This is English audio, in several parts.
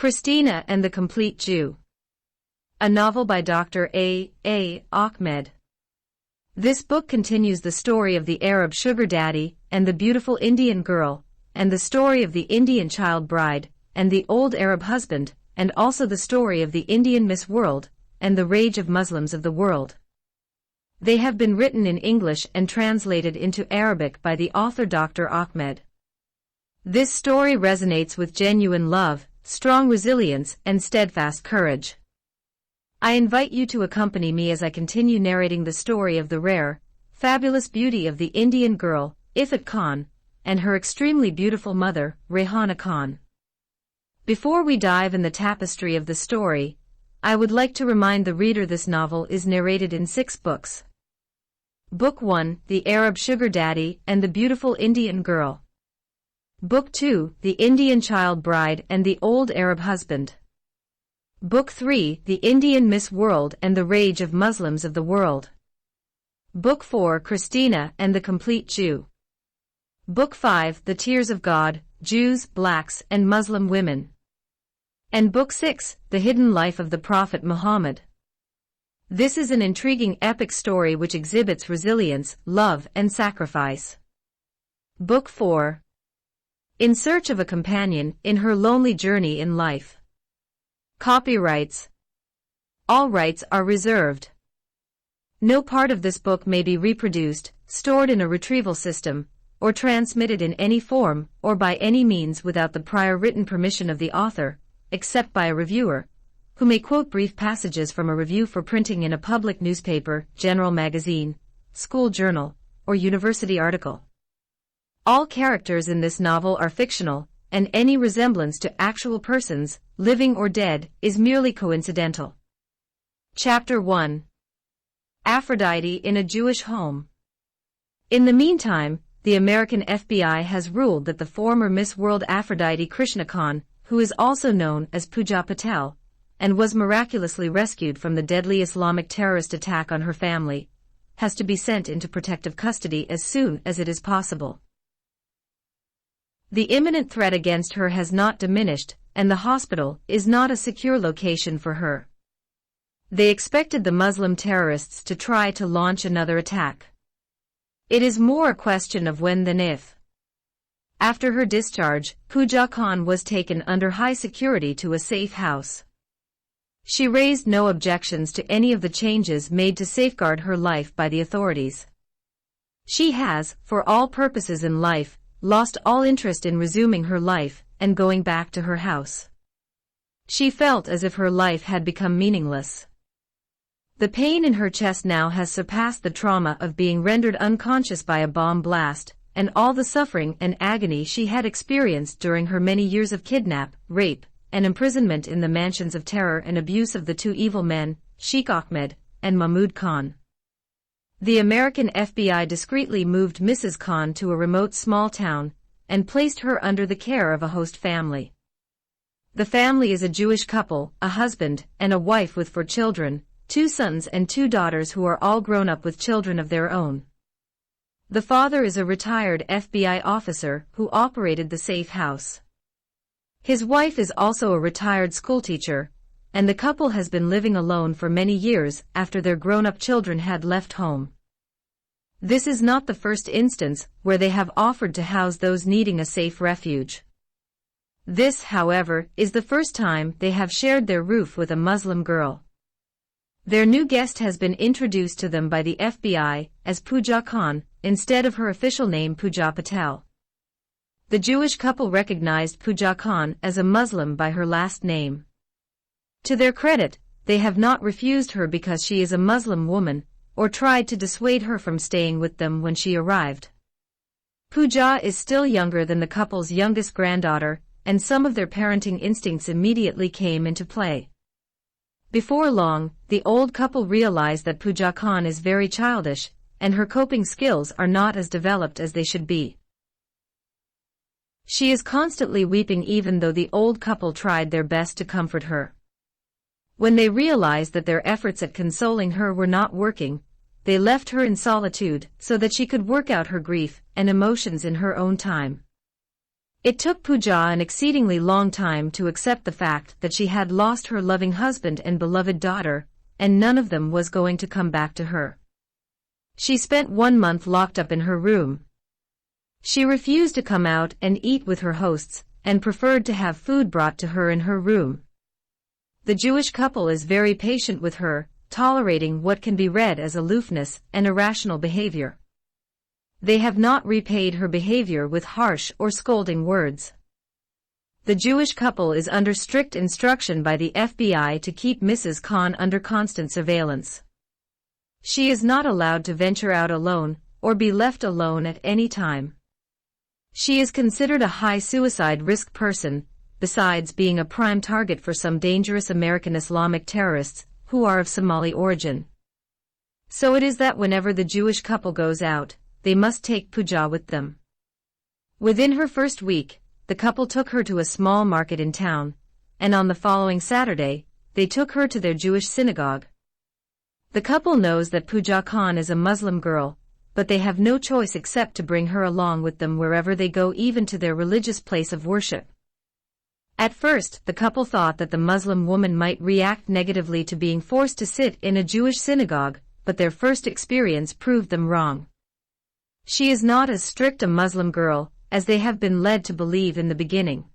Christina and the Complete Jew. A novel by Dr. A. Ahmed. This book continues the story of the Arab sugar daddy and the beautiful Indian girl, and the story of the Indian child bride and the old Arab husband, and also the story of the Indian Miss World and the rage of Muslims of the world. They have been written in English and translated into Arabic by the author Dr. Ahmed. This story resonates with genuine love, strong resilience, and steadfast courage. I invite you to accompany me as I continue narrating the story of the rare, fabulous beauty of the Indian girl, Ifat Khan, and her extremely beautiful mother, Rehana Khan. Before we dive in the tapestry of the story, I would like to remind the reader this novel is narrated in 6 books. Book 1, The Arab Sugar Daddy and the Beautiful Indian Girl. Book 2, The Indian Child Bride and the Old Arab Husband. Book 3, The Indian Miss World and the Rage of Muslims of the World. Book 4, Christina and the Complete Jew. Book 5, The Tears of God, Jews, Blacks, and Muslim Women. And Book 6, The Hidden Life of the Prophet Muhammad. This is an intriguing epic story which exhibits resilience, love, and sacrifice. Book 4. In Search of a Companion in Her Lonely Journey in Life. Copyrights. All rights are reserved. No part of this book may be reproduced, stored in a retrieval system, or transmitted in any form or by any means without the prior written permission of the author, except by a reviewer, who may quote brief passages from a review for printing in a public newspaper, general magazine, school journal, or university article. All characters in this novel are fictional, and any resemblance to actual persons, living or dead, is merely coincidental. Chapter 1. Aphrodite in a Jewish Home. In the meantime, the American FBI has ruled that the former Miss World Aphrodite Krishna Khan, who is also known as Pooja Patel, and was miraculously rescued from the deadly Islamic terrorist attack on her family, has to be sent into protective custody as soon as it is possible. The imminent threat against her has not diminished, and the hospital is not a secure location for her. They expected the Muslim terrorists to try to launch another attack. It is more a question of when than if. After her discharge, Pooja Khan was taken under high security to a safe house. She raised no objections to any of the changes made to safeguard her life by the authorities. She has, for all purposes in life, lost all interest in resuming her life and going back to her house. She felt as if her life had become meaningless. The pain in her chest now has surpassed the trauma of being rendered unconscious by a bomb blast, and all the suffering and agony she had experienced during her many years of kidnap, rape, and imprisonment in the mansions of terror and abuse of the 2 evil men, Sheikh Ahmed and Mahmoud Khan. The American FBI discreetly moved Mrs. Khan to a remote small town and placed her under the care of a host family. The family is a Jewish couple, a husband and a wife with 4 children, 2 sons and 2 daughters who are all grown up with children of their own. The father is a retired FBI officer who operated the safe house. His wife is also a retired schoolteacher, and the couple has been living alone for many years after their grown-up children had left home. This is not the first instance where they have offered to house those needing a safe refuge. This, however, is the first time they have shared their roof with a Muslim girl. Their new guest has been introduced to them by the FBI as Pooja Khan, instead of her official name Pooja Patel. The Jewish couple recognized Pooja Khan as a Muslim by her last name. To their credit, they have not refused her because she is a Muslim woman, or tried to dissuade her from staying with them when she arrived. Pooja is still younger than the couple's youngest granddaughter, and some of their parenting instincts immediately came into play. Before long, the old couple realized that Pooja Khan is very childish, and her coping skills are not as developed as they should be. She is constantly weeping even though the old couple tried their best to comfort her. When they realized that their efforts at consoling her were not working, they left her in solitude so that she could work out her grief and emotions in her own time. It took Pooja an exceedingly long time to accept the fact that she had lost her loving husband and beloved daughter, and none of them was going to come back to her. She spent 1 month locked up in her room. She refused to come out and eat with her hosts, and preferred to have food brought to her in her room. The Jewish couple is very patient with her, tolerating what can be read as aloofness and irrational behavior. They have not repaid her behavior with harsh or scolding words. The Jewish couple is under strict instruction by the FBI to keep Mrs. Khan under constant surveillance. She is not allowed to venture out alone, or be left alone at any time. She is considered a high suicide risk person, besides being a prime target for some dangerous American Islamic terrorists, who are of Somali origin. So it is that whenever the Jewish couple goes out, they must take Pooja with them. Within her first week, the couple took her to a small market in town, and on the following Saturday, they took her to their Jewish synagogue. The couple knows that Pooja Khan is a Muslim girl, but they have no choice except to bring her along with them wherever they go, even to their religious place of worship. At first, the couple thought that the Muslim woman might react negatively to being forced to sit in a Jewish synagogue, but their first experience proved them wrong. She is not as strict a Muslim girl as they have been led to believe in the beginning.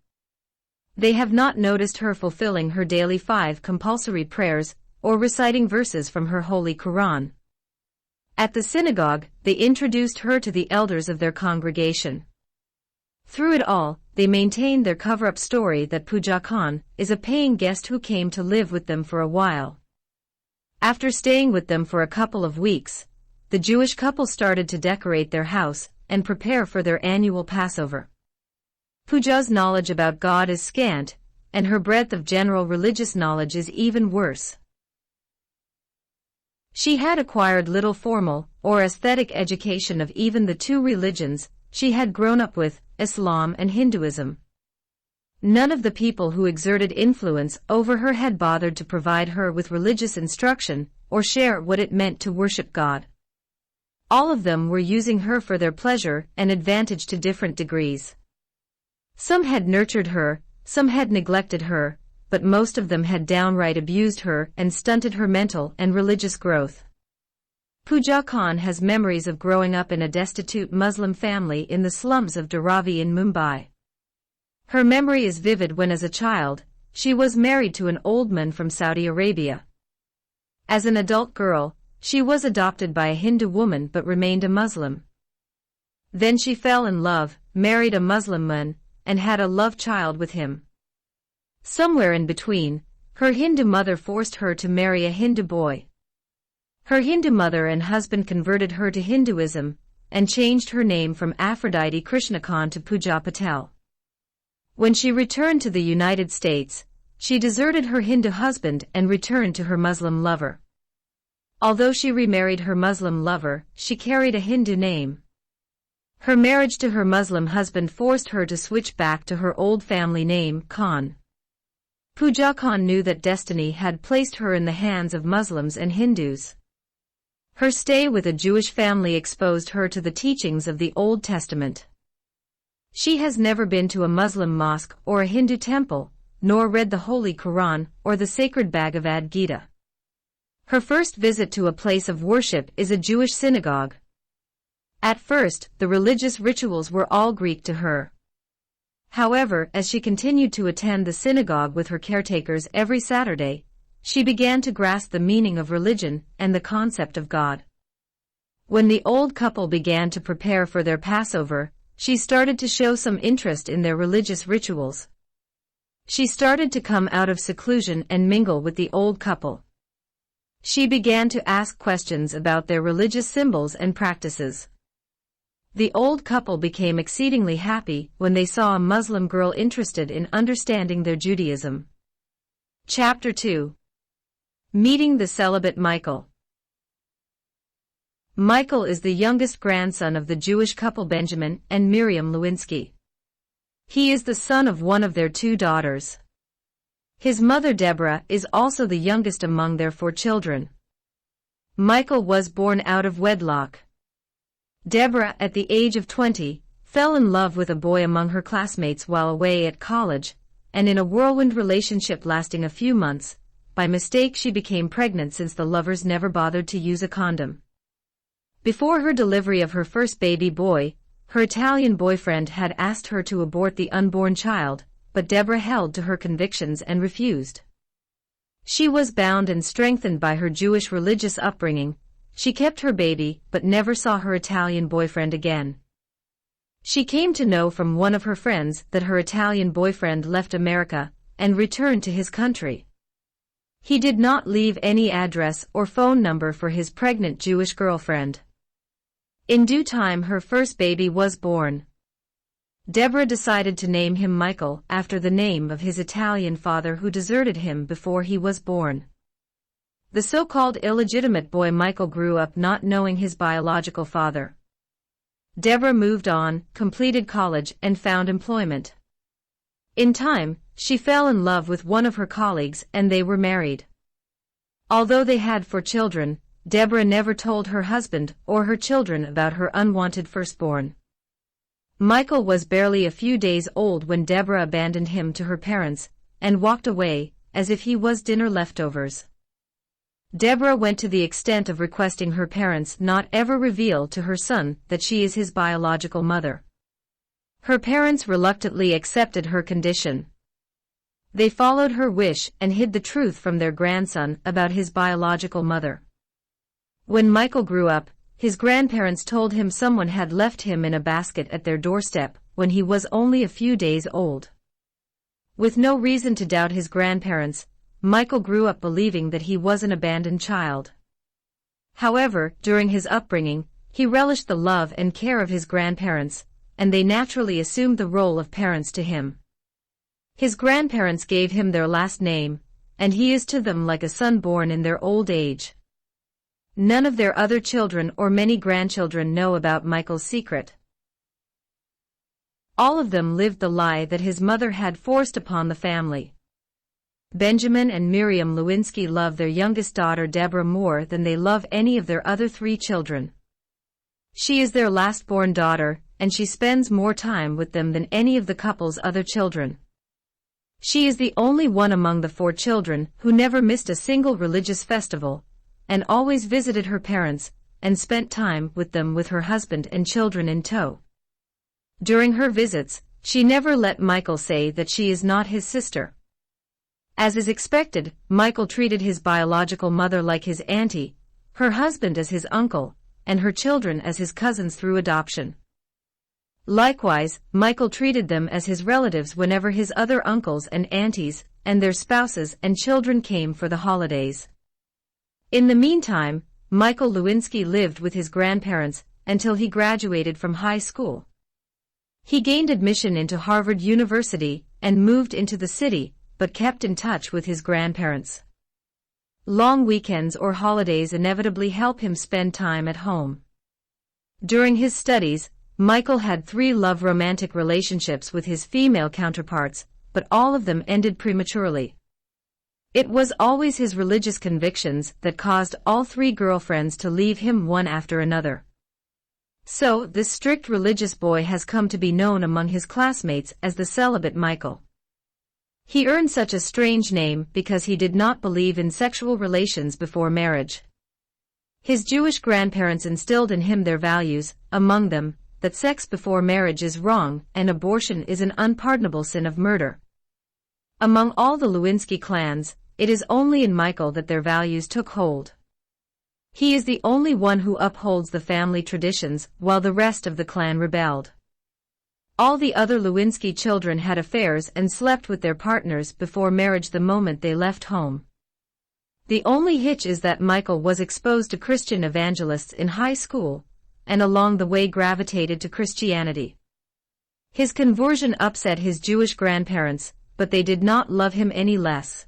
They have not noticed her fulfilling her daily 5 compulsory prayers or reciting verses from her Holy Quran. At the synagogue, they introduced her to the elders of their congregation. Through it all, they maintained their cover-up story that Pooja Khan is a paying guest who came to live with them for a while. After staying with them for a couple of weeks, the Jewish couple started to decorate their house and prepare for their annual Passover. Pooja's knowledge about God is scant, and her breadth of general religious knowledge is even worse. She had acquired little formal or aesthetic education of even the 2 religions she had grown up with, Islam and Hinduism. None of the people who exerted influence over her had bothered to provide her with religious instruction or share what it meant to worship God. All of them were using her for their pleasure and advantage to different degrees. Some had nurtured her, some had neglected her, but most of them had downright abused her and stunted her mental and religious growth. Pooja Khan has memories of growing up in a destitute Muslim family in the slums of Dharavi in Mumbai. Her memory is vivid when as a child, she was married to an old man from Saudi Arabia. As an adult girl, she was adopted by a Hindu woman but remained a Muslim. Then she fell in love, married a Muslim man, and had a love child with him. Somewhere in between, her Hindu mother forced her to marry a Hindu boy. Her Hindu mother and husband converted her to Hinduism, and changed her name from Aphrodite Krishna Khan to Pooja Patel. When she returned to the United States, she deserted her Hindu husband and returned to her Muslim lover. Although she remarried her Muslim lover, she carried a Hindu name. Her marriage to her Muslim husband forced her to switch back to her old family name, Khan. Pooja Khan knew that destiny had placed her in the hands of Muslims and Hindus. Her stay with a Jewish family exposed her to the teachings of the Old Testament. She has never been to a Muslim mosque or a Hindu temple, nor read the Holy Quran or the sacred Bhagavad Gita. Her first visit to a place of worship is a Jewish synagogue. At first, the religious rituals were all Greek to her. However, as she continued to attend the synagogue with her caretakers every Saturday, she began to grasp the meaning of religion and the concept of God. When the old couple began to prepare for their Passover, she started to show some interest in their religious rituals. She started to come out of seclusion and mingle with the old couple. She began to ask questions about their religious symbols and practices. The old couple became exceedingly happy when they saw a Muslim girl interested in understanding their Judaism. Chapter 2. Meeting the celibate Michael. Michael is the youngest grandson of the Jewish couple Benjamin and Miriam Lewinsky. He is the son of one of their 2 daughters. His mother Deborah is also the youngest among their 4 children. Michael was born out of wedlock. Deborah, at the age of 20, fell in love with a boy among her classmates while away at college, and in a whirlwind relationship lasting a few months, by mistake she became pregnant since the lovers never bothered to use a condom. Before her delivery of her first baby boy, her Italian boyfriend had asked her to abort the unborn child, but Deborah held to her convictions and refused. She was bound and strengthened by her Jewish religious upbringing. She kept her baby but never saw her Italian boyfriend again. She came to know from one of her friends that her Italian boyfriend left America and returned to his country. He did not leave any address or phone number for his pregnant Jewish girlfriend. In due time her first baby was born. Deborah decided to name him Michael after the name of his Italian father who deserted him before he was born. The so-called illegitimate boy Michael grew up not knowing his biological father. Deborah moved on, completed college, and found employment. In time, she fell in love with one of her colleagues and they were married. Although they had 4 children, Deborah never told her husband or her children about her unwanted firstborn. Michael was barely a few days old when Deborah abandoned him to her parents and walked away, as if he was dinner leftovers. Deborah went to the extent of requesting her parents not ever reveal to her son that she is his biological mother. Her parents reluctantly accepted her condition. They followed her wish and hid the truth from their grandson about his biological mother. When Michael grew up, his grandparents told him someone had left him in a basket at their doorstep when he was only a few days old. With no reason to doubt his grandparents, Michael grew up believing that he was an abandoned child. However, during his upbringing, he relished the love and care of his grandparents, and they naturally assumed the role of parents to him. His grandparents gave him their last name, and he is to them like a son born in their old age. None of their other children or many grandchildren know about Michael's secret. All of them lived the lie that his mother had forced upon the family. Benjamin and Miriam Lewinsky love their youngest daughter Deborah more than they love any of their other 3 children. She is their last-born daughter, and she spends more time with them than any of the couple's other children. She is the only one among the 4 children who never missed a single religious festival, and always visited her parents, and spent time with them with her husband and children in tow. During her visits, she never let Michael say that she is not his sister. As is expected, Michael treated his biological mother like his auntie, her husband as his uncle, and her children as his cousins through adoption. Likewise, Michael treated them as his relatives whenever his other uncles and aunties, and their spouses and children came for the holidays. In the meantime, Michael Lewinsky lived with his grandparents until he graduated from high school. He gained admission into Harvard University and moved into the city, but kept in touch with his grandparents. Long weekends or holidays inevitably help him spend time at home. During his studies, Michael had 3 romantic relationships with his female counterparts, but all of them ended prematurely. It was always his religious convictions that caused all 3 girlfriends to leave him one after another. So, this strict religious boy has come to be known among his classmates as the celibate Michael. He earned such a strange name because he did not believe in sexual relations before marriage. His Jewish grandparents instilled in him their values, among them, that sex before marriage is wrong and abortion is an unpardonable sin of murder. Among all the Lewinsky clans, it is only in Michael that their values took hold. He is the only one who upholds the family traditions while the rest of the clan rebelled. All the other Lewinsky children had affairs and slept with their partners before marriage the moment they left home. The only hitch is that Michael was exposed to Christian evangelists in high school, and along the way gravitated to Christianity. His conversion upset his Jewish grandparents, but they did not love him any less.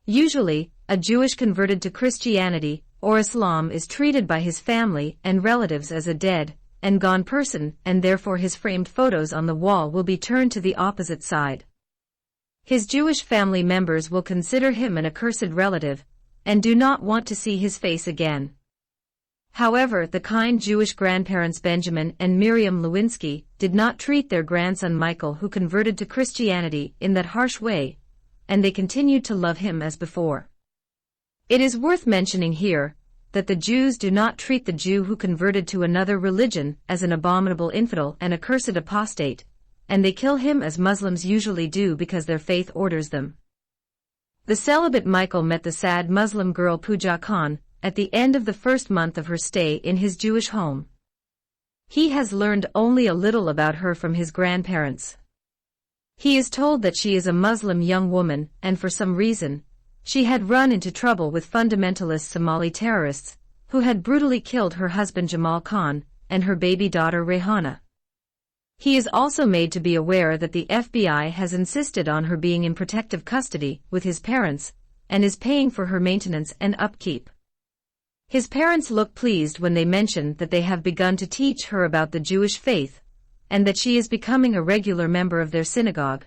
Usually, a Jewish converted to Christianity or Islam is treated by his family and relatives as a dead and gone person, and therefore his framed photos on the wall will be turned to the opposite side. His Jewish family members will consider him an accursed relative, and do not want to see his face again. However, the kind Jewish grandparents Benjamin and Miriam Lewinsky did not treat their grandson Michael, who converted to Christianity, in that harsh way, and they continued to love him as before. It is worth mentioning here that the Jews do not treat the Jew who converted to another religion as an abominable infidel and accursed apostate, and they kill him as Muslims usually do because their faith orders them. The celibate Michael met the sad Muslim girl Pooja Khan at the end of the first month of her stay in his Jewish home. He has learned only a little about her from his grandparents. He is told that she is a Muslim young woman, and for some reason, she had run into trouble with fundamentalist Somali terrorists, who had brutally killed her husband Jamal Khan and her baby daughter Rehana. He is also made to be aware that the FBI has insisted on her being in protective custody with his parents, and is paying for her maintenance and upkeep. His parents look pleased when they mention that they have begun to teach her about the Jewish faith, and that she is becoming a regular member of their synagogue.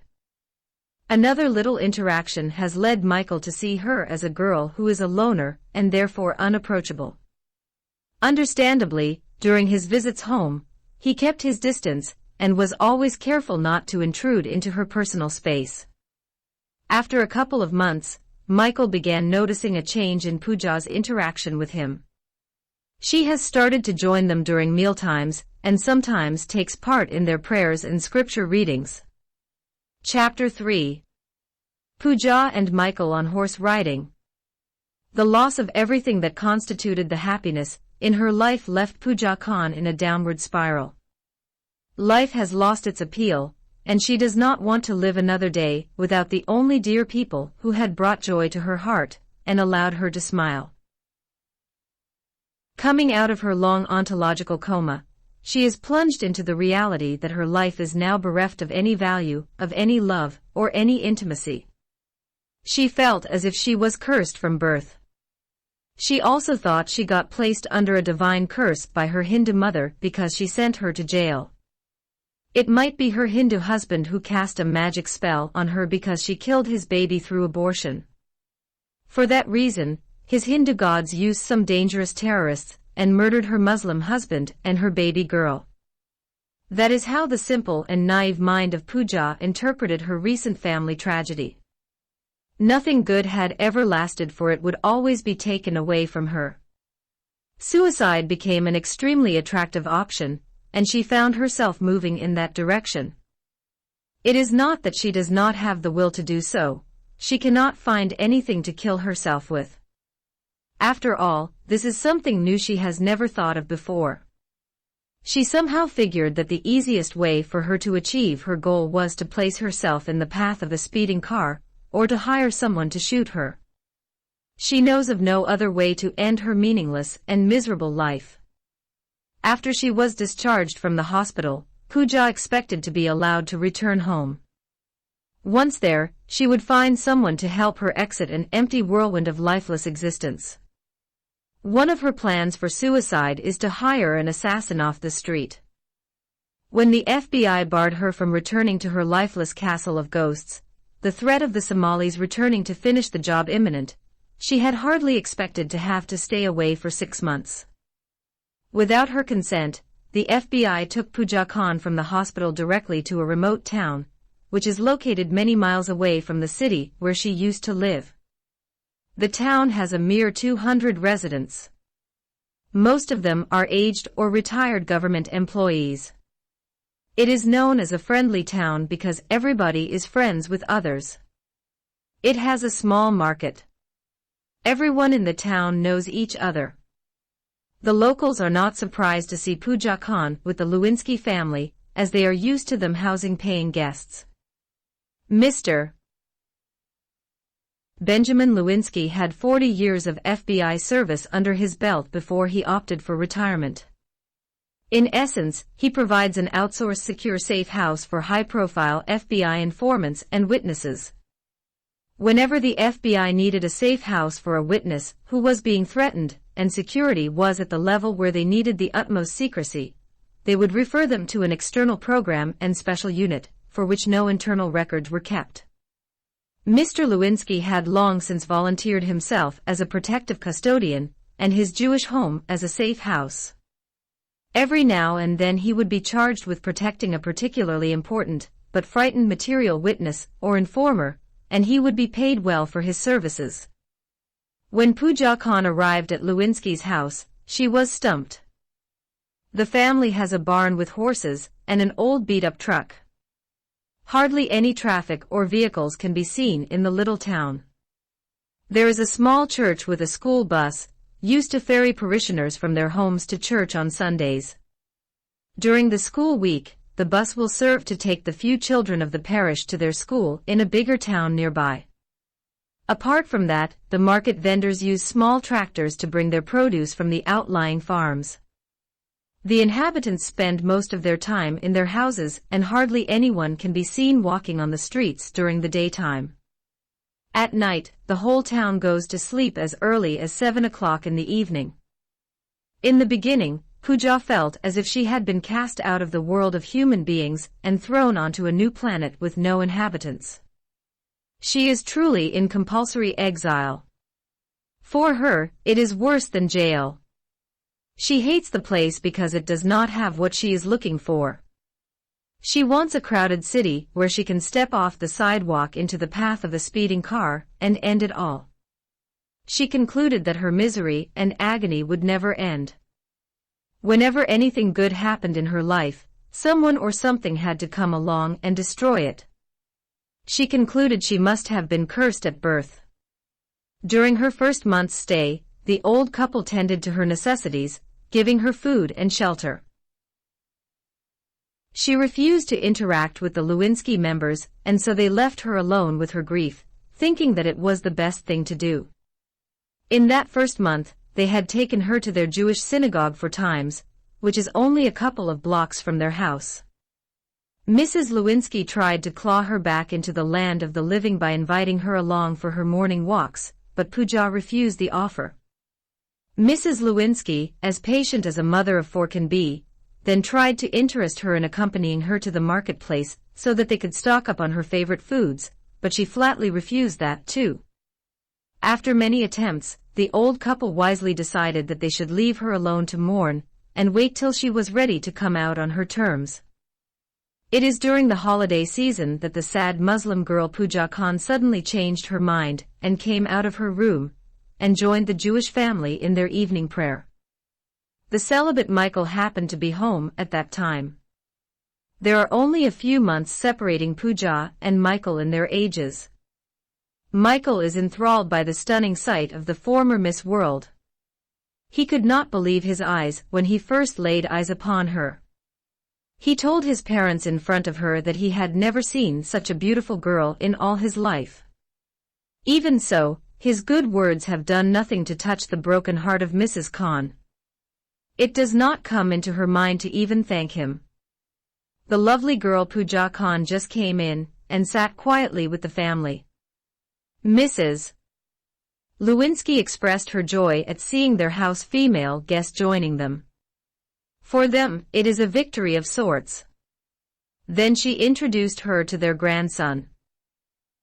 Another little interaction has led Michael to see her as a girl who is a loner and therefore unapproachable. Understandably, during his visits home, he kept his distance and was always careful not to intrude into her personal space. After a couple of months, Michael began noticing a change in Pooja's interaction with him. She has started to join them during mealtimes and sometimes takes part in their prayers and scripture readings. Chapter 3. Pooja and Michael on horse riding. The loss of everything that constituted the happiness in her life left Pooja Khan in a downward spiral. Life has lost its appeal, and she does not want to live another day without the only dear people who had brought joy to her heart and allowed her to smile. Coming out of her long ontological coma, she is plunged into the reality that her life is now bereft of any value, of any love, or any intimacy. She felt as if she was cursed from birth. She also thought she got placed under a divine curse by her Hindu mother because she sent her to jail. It might be her Hindu husband who cast a magic spell on her because she killed his baby through abortion. For that reason, his Hindu gods used some dangerous terrorists and murdered her Muslim husband and her baby girl. That is how the simple and naive mind of Pooja interpreted her recent family tragedy. Nothing good had ever lasted, for it would always be taken away from her. Suicide became an extremely attractive option, and she found herself moving in that direction. It is not that she does not have the will to do so, she cannot find anything to kill herself with. After all, this is something new she has never thought of before. She somehow figured that the easiest way for her to achieve her goal was to place herself in the path of a speeding car, or to hire someone to shoot her. She knows of no other way to end her meaningless and miserable life. After she was discharged from the hospital, Pooja expected to be allowed to return home. Once there, she would find someone to help her exit an empty whirlwind of lifeless existence. One of her plans for suicide is to hire an assassin off the street. When the FBI barred her from returning to her lifeless castle of ghosts, the threat of the Somalis returning to finish the job imminent, she had hardly expected to have to stay away for 6 months. Without her consent, the FBI took Pooja Khan from the hospital directly to a remote town, which is located many miles away from the city where she used to live. The town has a mere 200 residents. Most of them are aged or retired government employees. It is known as a friendly town because everybody is friends with others. It has a small market. Everyone in the town knows each other. The locals are not surprised to see Pooja Khan with the Lewinsky family, as they are used to them housing paying guests. Mr. Benjamin Lewinsky had 40 years of FBI service under his belt before he opted for retirement. In essence, he provides an outsourced secure safe house for high-profile FBI informants and witnesses. Whenever the FBI needed a safe house for a witness who was being threatened, and security was at the level where they needed the utmost secrecy, they would refer them to an external program and special unit, for which no internal records were kept. Mr. Lewinsky had long since volunteered himself as a protective custodian, and his Jewish home as a safe house. Every now and then he would be charged with protecting a particularly important, but frightened material witness or informer, and he would be paid well for his services. When Pooja Khan arrived at Lewinsky's house, she was stumped. The family has a barn with horses and an old beat-up truck. Hardly any traffic or vehicles can be seen in the little town. There is a small church with a school bus, used to ferry parishioners from their homes to church on Sundays. During the school week, the bus will serve to take the few children of the parish to their school in a bigger town nearby. Apart from that, the market vendors use small tractors to bring their produce from the outlying farms. The inhabitants spend most of their time in their houses, and hardly anyone can be seen walking on the streets during the daytime. At night, the whole town goes to sleep as early as 7 o'clock in the evening. In the beginning, Pooja felt as if she had been cast out of the world of human beings and thrown onto a new planet with no inhabitants. She is truly in compulsory exile. For her, it is worse than jail. She hates the place because it does not have what she is looking for. She wants a crowded city where she can step off the sidewalk into the path of a speeding car and end it all. She concluded that her misery and agony would never end. Whenever anything good happened in her life, someone or something had to come along and destroy it. She concluded she must have been cursed at birth. During her first month's stay, the old couple tended to her necessities, giving her food and shelter. She refused to interact with the Lewinsky members, and so they left her alone with her grief, thinking that it was the best thing to do. In that first month, they had taken her to their Jewish synagogue for times, which is only a couple of blocks from their house. Mrs. Lewinsky tried to claw her back into the land of the living by inviting her along for her morning walks, but Pooja refused the offer. Mrs. Lewinsky, as patient as a mother of four can be, then tried to interest her in accompanying her to the marketplace so that they could stock up on her favorite foods, but she flatly refused that too. After many attempts, the old couple wisely decided that they should leave her alone to mourn, and wait till she was ready to come out on her terms. It is during the holiday season that the sad Muslim girl Pooja Khan suddenly changed her mind and came out of her room and joined the Jewish family in their evening prayer. The celibate Michael happened to be home at that time. There are only a few months separating Pooja and Michael in their ages. Michael is enthralled by the stunning sight of the former Miss World. He could not believe his eyes when he first laid eyes upon her. He told his parents in front of her that he had never seen such a beautiful girl in all his life. Even so, his good words have done nothing to touch the broken heart of Mrs. Khan. It does not come into her mind to even thank him. The lovely girl Pooja Khan just came in and sat quietly with the family. Mrs. Lewinsky expressed her joy at seeing their house female guest joining them. For them, it is a victory of sorts. Then she introduced her to their grandson.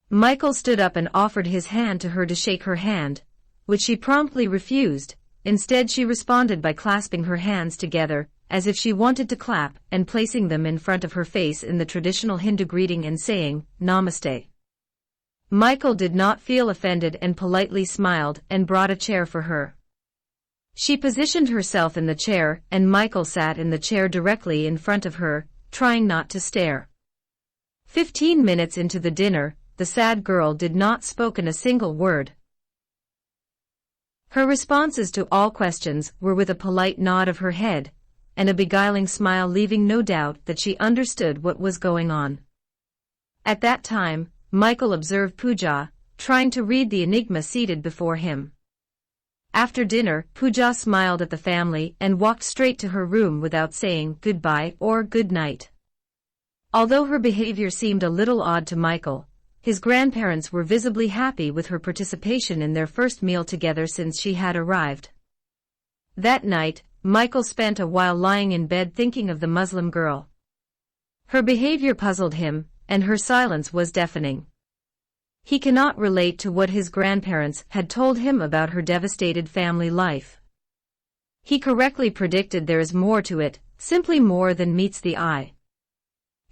Michael stood up and offered his hand to her to shake her hand, which she promptly refused. Instead, she responded by clasping her hands together, as if she wanted to clap, and placing them in front of her face in the traditional Hindu greeting and saying, Namaste. Michael did not feel offended and politely smiled and brought a chair for her. She positioned herself in the chair, and Michael sat in the chair directly in front of her, trying not to stare. 15 minutes into the dinner, the sad girl did not spoken a single word. Her responses to all questions were with a polite nod of her head, and a beguiling smile, leaving no doubt that she understood what was going on. At that time, Michael observed Pooja, trying to read the enigma seated before him. After dinner, Pooja smiled at the family and walked straight to her room without saying goodbye or good night. Although her behavior seemed a little odd to Michael, his grandparents were visibly happy with her participation in their first meal together since she had arrived. That night, Michael spent a while lying in bed thinking of the Muslim girl. Her behavior puzzled him, and her silence was deafening. He cannot relate to what his grandparents had told him about her devastated family life. He correctly predicted there is more to it, simply more than meets the eye.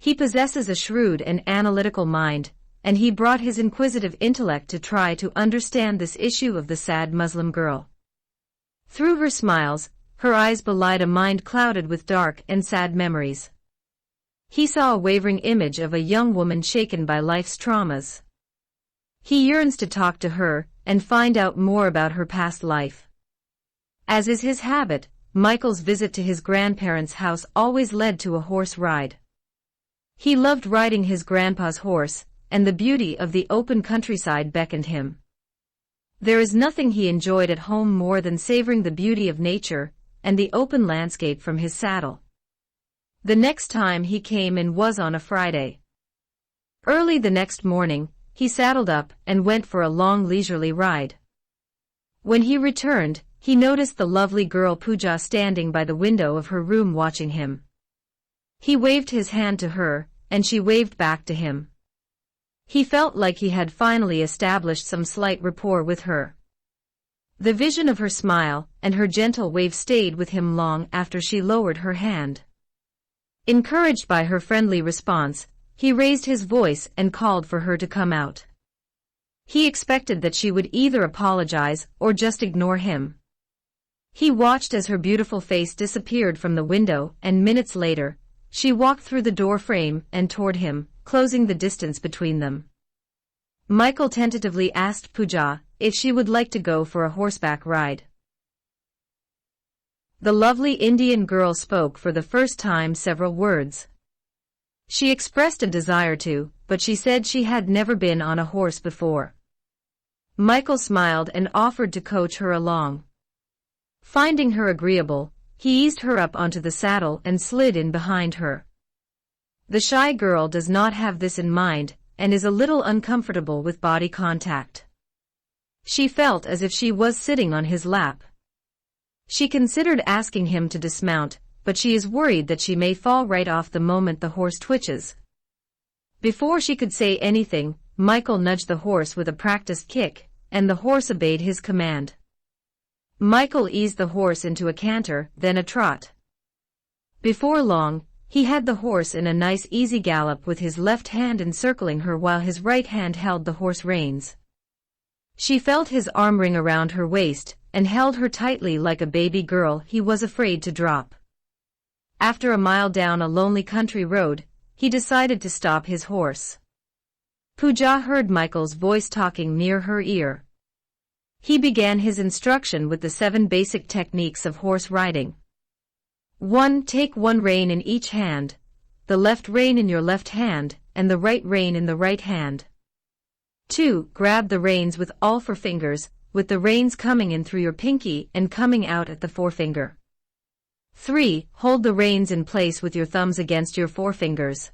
He possesses a shrewd and analytical mind, and he brought his inquisitive intellect to try to understand this issue of the sad Muslim girl. Through her smiles, her eyes belied a mind clouded with dark and sad memories. He saw a wavering image of a young woman shaken by life's traumas. He yearns to talk to her and find out more about her past life. As is his habit, Michael's visit to his grandparents' house always led to a horse ride. He loved riding his grandpa's horse, and the beauty of the open countryside beckoned him. There is nothing he enjoyed at home more than savoring the beauty of nature and the open landscape from his saddle. The next time he came in was on a Friday. Early the next morning, he saddled up and went for a long leisurely ride. When he returned, he noticed the lovely girl Pooja standing by the window of her room watching him. He waved his hand to her, and she waved back to him. He felt like he had finally established some slight rapport with her. The vision of her smile and her gentle wave stayed with him long after she lowered her hand. Encouraged by her friendly response, he raised his voice and called for her to come out. He expected that she would either apologize or just ignore him. He watched as her beautiful face disappeared from the window, and minutes later, she walked through the door frame and toward him, closing the distance between them. Michael tentatively asked Pooja if she would like to go for a horseback ride. The lovely Indian girl spoke for the first time several words. She expressed a desire to, but she said she had never been on a horse before. Michael smiled and offered to coach her along. Finding her agreeable, he eased her up onto the saddle and slid in behind her. The shy girl does not have this in mind and is a little uncomfortable with body contact. She felt as if she was sitting on his lap. She considered asking him to dismount, but she is worried that she may fall right off the moment the horse twitches. Before she could say anything, Michael nudged the horse with a practiced kick, and the horse obeyed his command. Michael eased the horse into a canter, then a trot. Before long, he had the horse in a nice easy gallop with his left hand encircling her while his right hand held the horse reins. She felt his arm ring around her waist and held her tightly like a baby girl he was afraid to drop. After a mile down a lonely country road, he decided to stop his horse. Pooja heard Michael's voice talking near her ear. He began his instruction with the 7 basic techniques of horse riding. 1. Take one rein in each hand, the left rein in your left hand, and the right rein in the right hand. 2. Grab the reins with all 4 fingers, with the reins coming in through your pinky and coming out at the forefinger. 3. Hold the reins in place with your thumbs against your forefingers.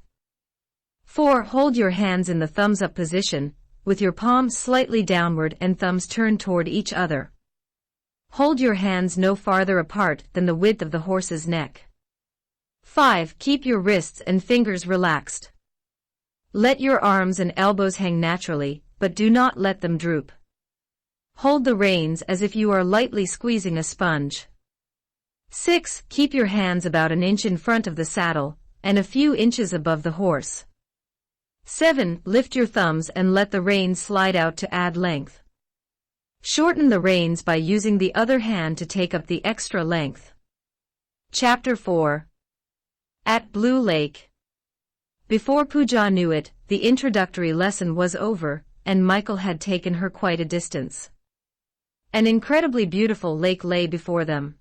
4. Hold your hands in the thumbs-up position, with your palms slightly downward and thumbs turned toward each other. Hold your hands no farther apart than the width of the horse's neck. 5. Keep your wrists and fingers relaxed. Let your arms and elbows hang naturally, but do not let them droop. Hold the reins as if you are lightly squeezing a sponge. 6. Keep your hands about an inch in front of the saddle, and a few inches above the horse. 7. Lift your thumbs and let the reins slide out to add length. Shorten the reins by using the other hand to take up the extra length. Chapter 4. At Blue Lake. Before Pooja knew it, the introductory lesson was over, and Michael had taken her quite a distance. An incredibly beautiful lake lay before them.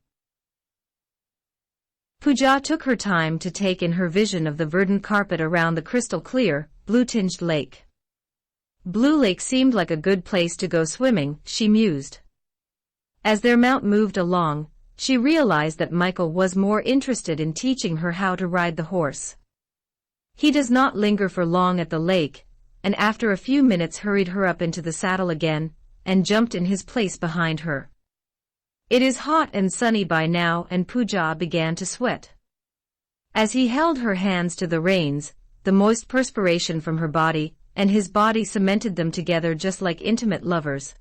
Pooja took her time to take in her vision of the verdant carpet around the crystal-clear, blue-tinged lake. Blue Lake seemed like a good place to go swimming, she mused. As their mount moved along, she realized that Michael was more interested in teaching her how to ride the horse. He does not linger for long at the lake, and after a few minutes hurried her up into the saddle again, and jumped in his place behind her. It is hot and sunny by now, and Pooja began to sweat. As he held her hands to the reins, the moist perspiration from her body and his body cemented them together just like intimate lovers.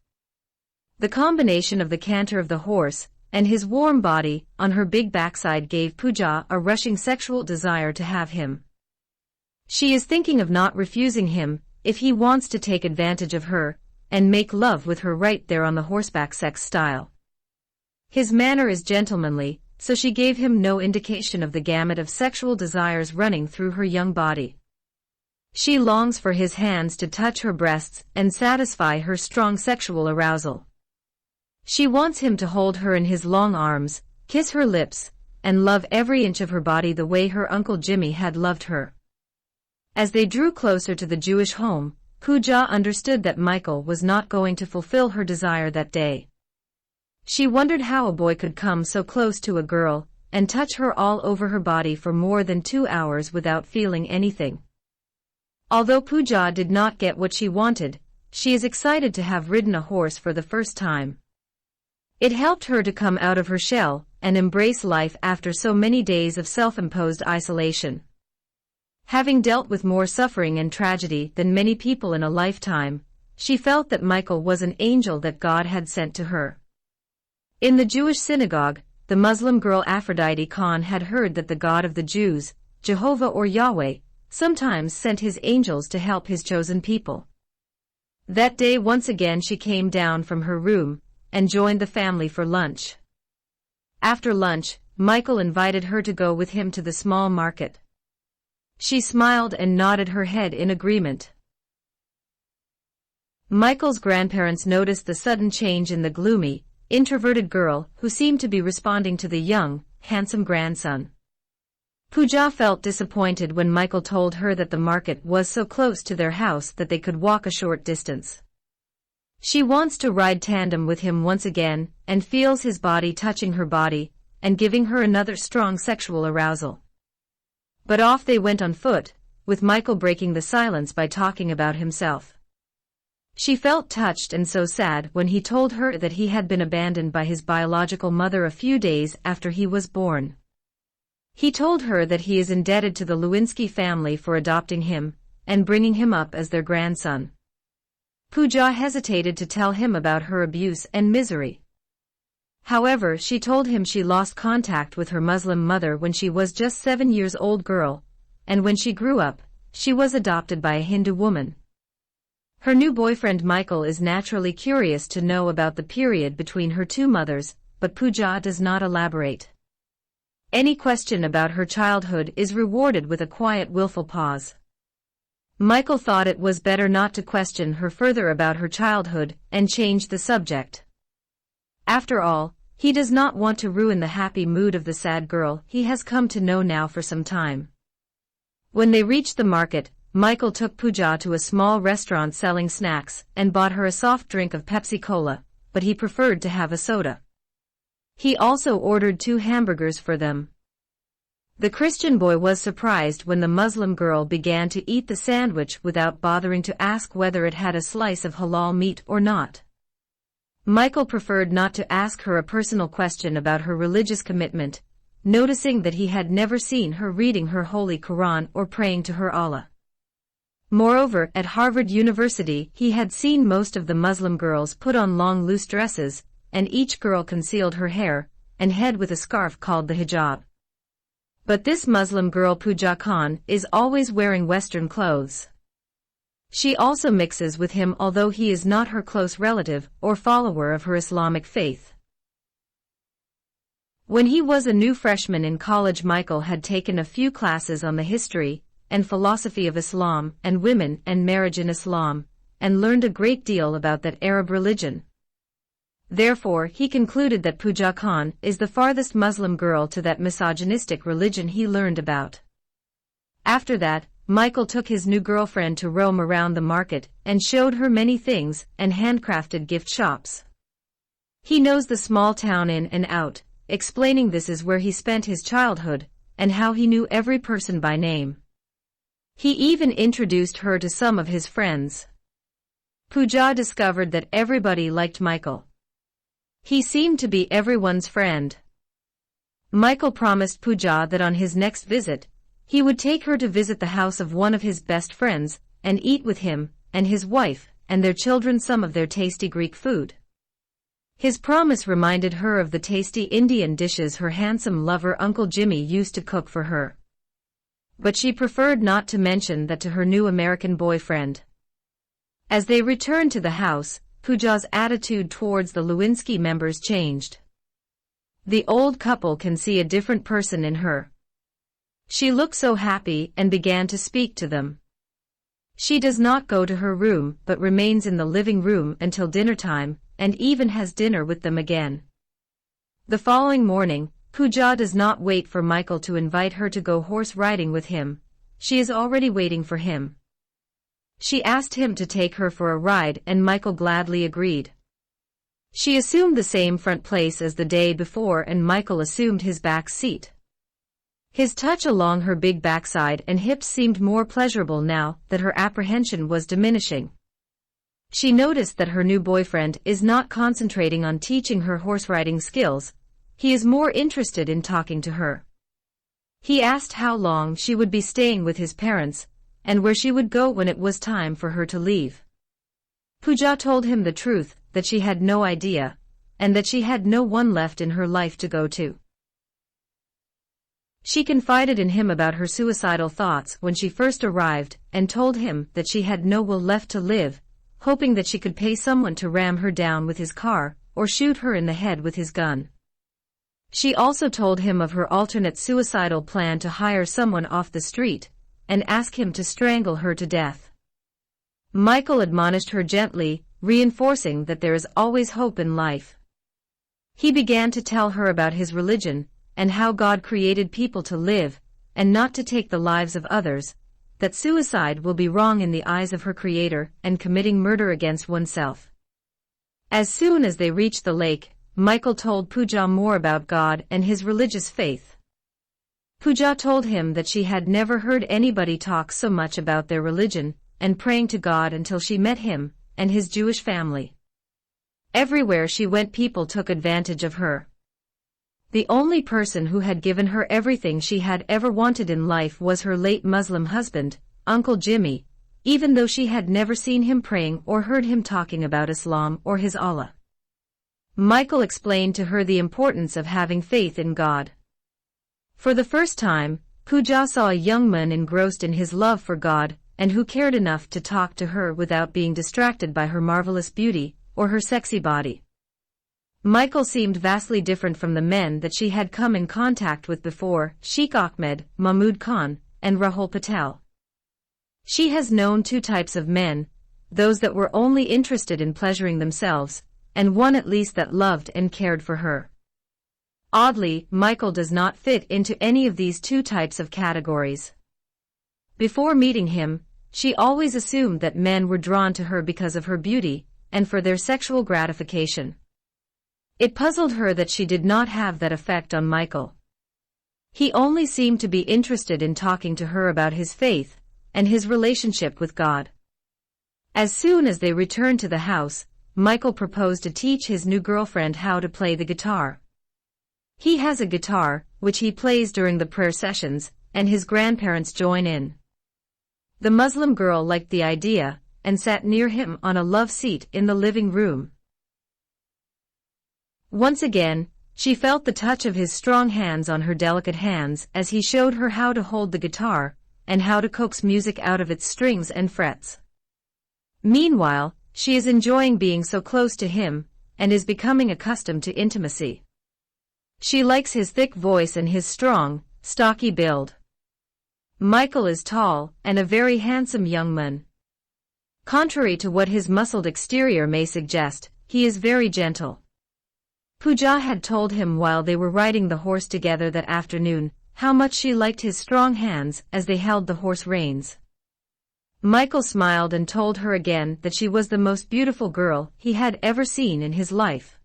The combination of the canter of the horse and his warm body on her big backside gave Pooja a rushing sexual desire to have him. She is thinking of not refusing him if he wants to take advantage of her and make love with her right there on the horseback sex style. His manner is gentlemanly, so she gave him no indication of the gamut of sexual desires running through her young body. She longs for his hands to touch her breasts and satisfy her strong sexual arousal. She wants him to hold her in his long arms, kiss her lips, and love every inch of her body the way her Uncle Jimmy had loved her. As they drew closer to the Jewish home, Pooja understood that Michael was not going to fulfill her desire that day. She wondered how a boy could come so close to a girl and touch her all over her body for more than 2 hours without feeling anything. Although Pooja did not get what she wanted, she is excited to have ridden a horse for the first time. It helped her to come out of her shell and embrace life after so many days of self-imposed isolation. Having dealt with more suffering and tragedy than many people in a lifetime, she felt that Michael was an angel that God had sent to her. In the Jewish synagogue, the Muslim girl Aphrodite Khan had heard that the God of the Jews, Jehovah or Yahweh, sometimes sent his angels to help his chosen people. That day once again she came down from her room and joined the family for lunch. After lunch, Michael invited her to go with him to the small market. She smiled and nodded her head in agreement. Michael's grandparents noticed the sudden change in the gloomy, introverted girl who seemed to be responding to the young, handsome grandson. Pooja felt disappointed when Michael told her that the market was so close to their house that they could walk a short distance. She wants to ride tandem with him once again and feels his body touching her body and giving her another strong sexual arousal. But off they went on foot, with Michael breaking the silence by talking about himself. She felt touched and so sad when he told her that he had been abandoned by his biological mother a few days after he was born. He told her that he is indebted to the Lewinsky family for adopting him and bringing him up as their grandson. Pooja hesitated to tell him about her abuse and misery. However, she told him she lost contact with her Muslim mother when she was just 7 years old girl, and when she grew up, she was adopted by a Hindu woman. Her new boyfriend Michael is naturally curious to know about the period between her two mothers, but Pooja does not elaborate. Any question about her childhood is rewarded with a quiet willful pause. Michael thought it was better not to question her further about her childhood and changed the subject. After all, he does not want to ruin the happy mood of the sad girl he has come to know now for some time. When they reached the market, Michael took Pooja to a small restaurant selling snacks and bought her a soft drink of Pepsi Cola, but he preferred to have a soda. He also ordered 2 hamburgers for them. The Christian boy was surprised when the Muslim girl began to eat the sandwich without bothering to ask whether it had a slice of halal meat or not. Michael preferred not to ask her a personal question about her religious commitment, noticing that he had never seen her reading her Holy Quran or praying to her Allah. Moreover, at Harvard University he had seen most of the Muslim girls put on long loose dresses, and each girl concealed her hair and head with a scarf called the hijab. But this Muslim girl Pooja Khan is always wearing Western clothes. She also mixes with him although he is not her close relative or follower of her Islamic faith. When he was a new freshman in college, Michael had taken a few classes on the history and philosophy of Islam and women and marriage in Islam, and learned a great deal about that Arab religion. Therefore, he concluded that Pooja Khan is the farthest Muslim girl to that misogynistic religion he learned about. After that, Michael took his new girlfriend to roam around the market and showed her many things and handcrafted gift shops. He knows the small town in and out, explaining this is where he spent his childhood and how he knew every person by name. He even introduced her to some of his friends. Pooja discovered that everybody liked Michael. He seemed to be everyone's friend. Michael promised Pooja that on his next visit, he would take her to visit the house of one of his best friends and eat with him and his wife and their children some of their tasty Greek food. His promise reminded her of the tasty Indian dishes her handsome lover Uncle Jimmy used to cook for her. But she preferred not to mention that to her new American boyfriend. As they returned to the house, Pooja's attitude towards the Lewinsky members changed. The old couple can see a different person in her. She looked so happy and began to speak to them. She does not go to her room but remains in the living room until dinner time, and even has dinner with them again. The following morning, Pooja does not wait for Michael to invite her to go horse riding with him. She is already waiting for him. She asked him to take her for a ride and Michael gladly agreed. She assumed the same front place as the day before and Michael assumed his back seat. His touch along her big backside and hips seemed more pleasurable now that her apprehension was diminishing. She noticed that her new boyfriend is not concentrating on teaching her horse riding skills. He is more interested in talking to her. He asked how long she would be staying with his parents, and where she would go when it was time for her to leave. Pooja told him the truth, that she had no idea, and that she had no one left in her life to go to. She confided in him about her suicidal thoughts when she first arrived and told him that she had no will left to live, hoping that she could pay someone to ram her down with his car or shoot her in the head with his gun. She also told him of her alternate suicidal plan to hire someone off the street and ask him to strangle her to death. Michael admonished her gently, reinforcing that there is always hope in life. He began to tell her about his religion and how God created people to live and not to take the lives of others, that suicide will be wrong in the eyes of her Creator and committing murder against oneself. As soon as they reached the lake, Michael told Pooja more about God and his religious faith. Pooja told him that she had never heard anybody talk so much about their religion and praying to God until she met him and his Jewish family. Everywhere she went people took advantage of her. The only person who had given her everything she had ever wanted in life was her late Muslim husband, Uncle Jimmy, even though she had never seen him praying or heard him talking about Islam or his Allah. Michael explained to her the importance of having faith in God. For the first time, Pooja saw a young man engrossed in his love for God and who cared enough to talk to her without being distracted by her marvelous beauty or her sexy body. Michael seemed vastly different from the men that she had come in contact with before, Sheikh Ahmed, Mahmud Khan, and Rahul Patel. She has known two types of men, those that were only interested in pleasuring themselves, and one at least that loved and cared for her. Oddly, Michael does not fit into any of these two types of categories. Before meeting him, she always assumed that men were drawn to her because of her beauty and for their sexual gratification. It puzzled her that she did not have that effect on Michael. He only seemed to be interested in talking to her about his faith and his relationship with God. As soon as they returned to the house, Michael proposed to teach his new girlfriend how to play the guitar. He has a guitar, which he plays during the prayer sessions, and his grandparents join in. The Muslim girl liked the idea and sat near him on a love seat in the living room. Once again, she felt the touch of his strong hands on her delicate hands as he showed her how to hold the guitar and how to coax music out of its strings and frets. Meanwhile, she is enjoying being so close to him and is becoming accustomed to intimacy. She likes his thick voice and his strong, stocky build. Michael is tall and a very handsome young man. Contrary to what his muscled exterior may suggest, he is very gentle. Pooja had told him while they were riding the horse together that afternoon how much she liked his strong hands as they held the horse reins. Michael smiled and told her again that she was the most beautiful girl he had ever seen in his life.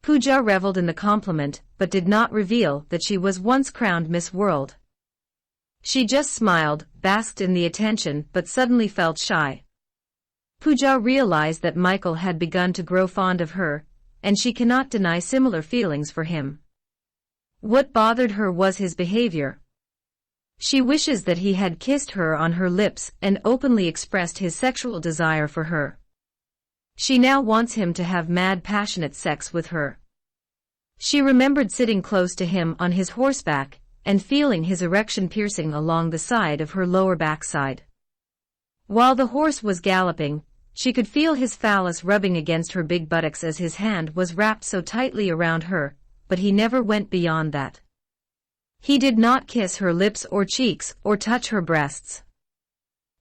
Pooja reveled in the compliment but did not reveal that she was once crowned Miss World. She just smiled, basked in the attention but suddenly felt shy. Pooja realized that Michael had begun to grow fond of her, and she cannot deny similar feelings for him. What bothered her was his behavior. She wishes that he had kissed her on her lips and openly expressed his sexual desire for her. She now wants him to have mad passionate sex with her. She remembered sitting close to him on his horseback, and feeling his erection piercing along the side of her lower backside. While the horse was galloping, she could feel his phallus rubbing against her big buttocks as his hand was wrapped so tightly around her, but he never went beyond that. He did not kiss her lips or cheeks or touch her breasts.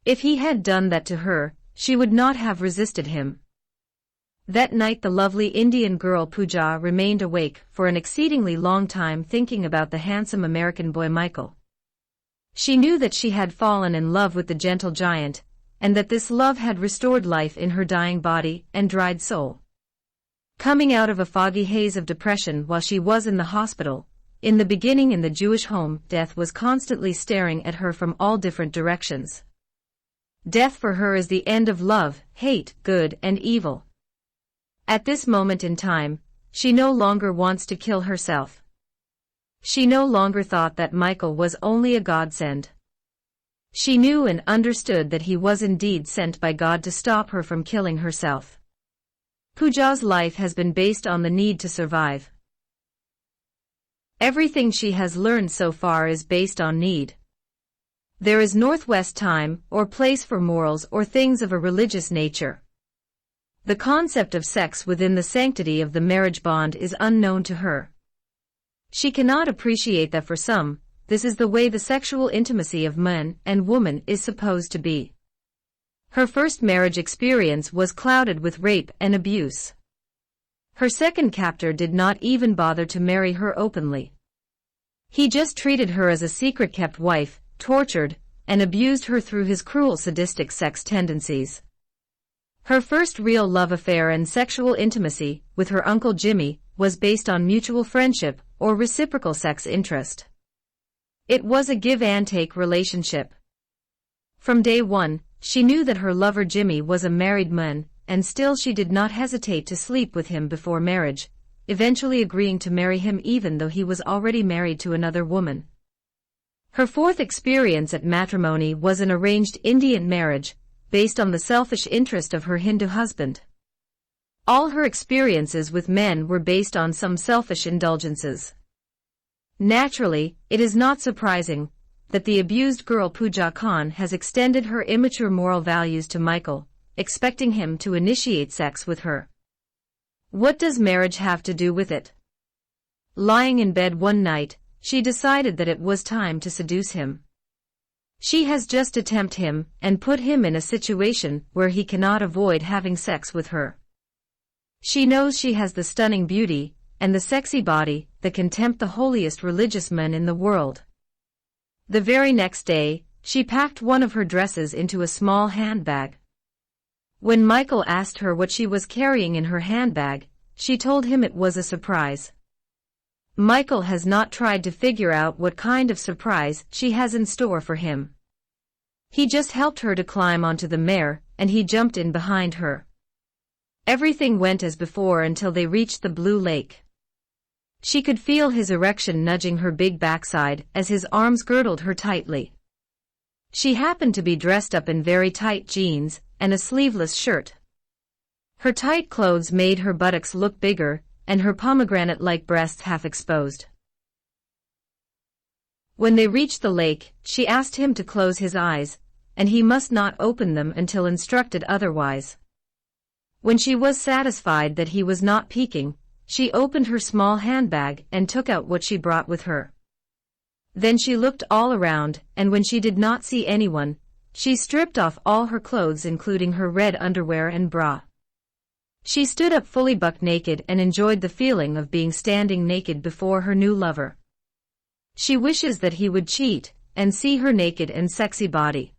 If he had done that to her, she would not have resisted him. That night the lovely Indian girl Pooja remained awake for an exceedingly long time thinking about the handsome American boy Michael. She knew that she had fallen in love with the gentle giant, and that this love had restored life in her dying body and dried soul. Coming out of a foggy haze of depression while she was in the hospital, in the beginning in the Jewish home, death was constantly staring at her from all different directions. Death for her is the end of love, hate, good and evil. At this moment in time, she no longer wants to kill herself. She no longer thought that Michael was only a godsend. She knew and understood that he was indeed sent by God to stop her from killing herself. Pooja's life has been based on the need to survive. Everything she has learned so far is based on need. There is northwest time or place for morals or things of a religious nature. The concept of sex within the sanctity of the marriage bond is unknown to her. She cannot appreciate that for some, this is the way the sexual intimacy of man and woman is supposed to be. Her first marriage experience was clouded with rape and abuse. Her second captor did not even bother to marry her openly. He just treated her as a secret-kept wife, tortured, and abused her through his cruel sadistic sex tendencies. Her first real love affair and sexual intimacy, with her Uncle Jimmy, was based on mutual friendship or reciprocal sex interest. It was a give-and-take relationship. From day one, she knew that her lover Jimmy was a married man, and still she did not hesitate to sleep with him before marriage, eventually agreeing to marry him even though he was already married to another woman. Her fourth experience at matrimony was an arranged Indian marriage, based on the selfish interest of her Hindu husband. All her experiences with men were based on some selfish indulgences. Naturally, it is not surprising that the abused girl Pooja Khan has extended her immature moral values to Michael, expecting him to initiate sex with her. What does marriage have to do with it? Lying in bed one night, she decided that it was time to seduce him. She has just to tempt him and put him in a situation where he cannot avoid having sex with her. She knows she has the stunning beauty and the sexy body that can tempt the holiest religious men in the world. The very next day, she packed one of her dresses into a small handbag. When Michael asked her what she was carrying in her handbag, she told him it was a surprise. Michael has not tried to figure out what kind of surprise she has in store for him. He just helped her to climb onto the mare, and he jumped in behind her. Everything went as before until they reached the blue lake. She could feel his erection nudging her big backside as his arms girdled her tightly. She happened to be dressed up in very tight jeans and a sleeveless shirt. Her tight clothes made her buttocks look bigger, and her pomegranate-like breasts half exposed. When they reached the lake, she asked him to close his eyes, and he must not open them until instructed otherwise. When she was satisfied that he was not peeking, she opened her small handbag and took out what she brought with her. Then she looked all around, and when she did not see anyone, she stripped off all her clothes including her red underwear and bra. She stood up fully buck naked and enjoyed the feeling of being standing naked before her new lover. She wishes that he would cheat and see her naked and sexy body.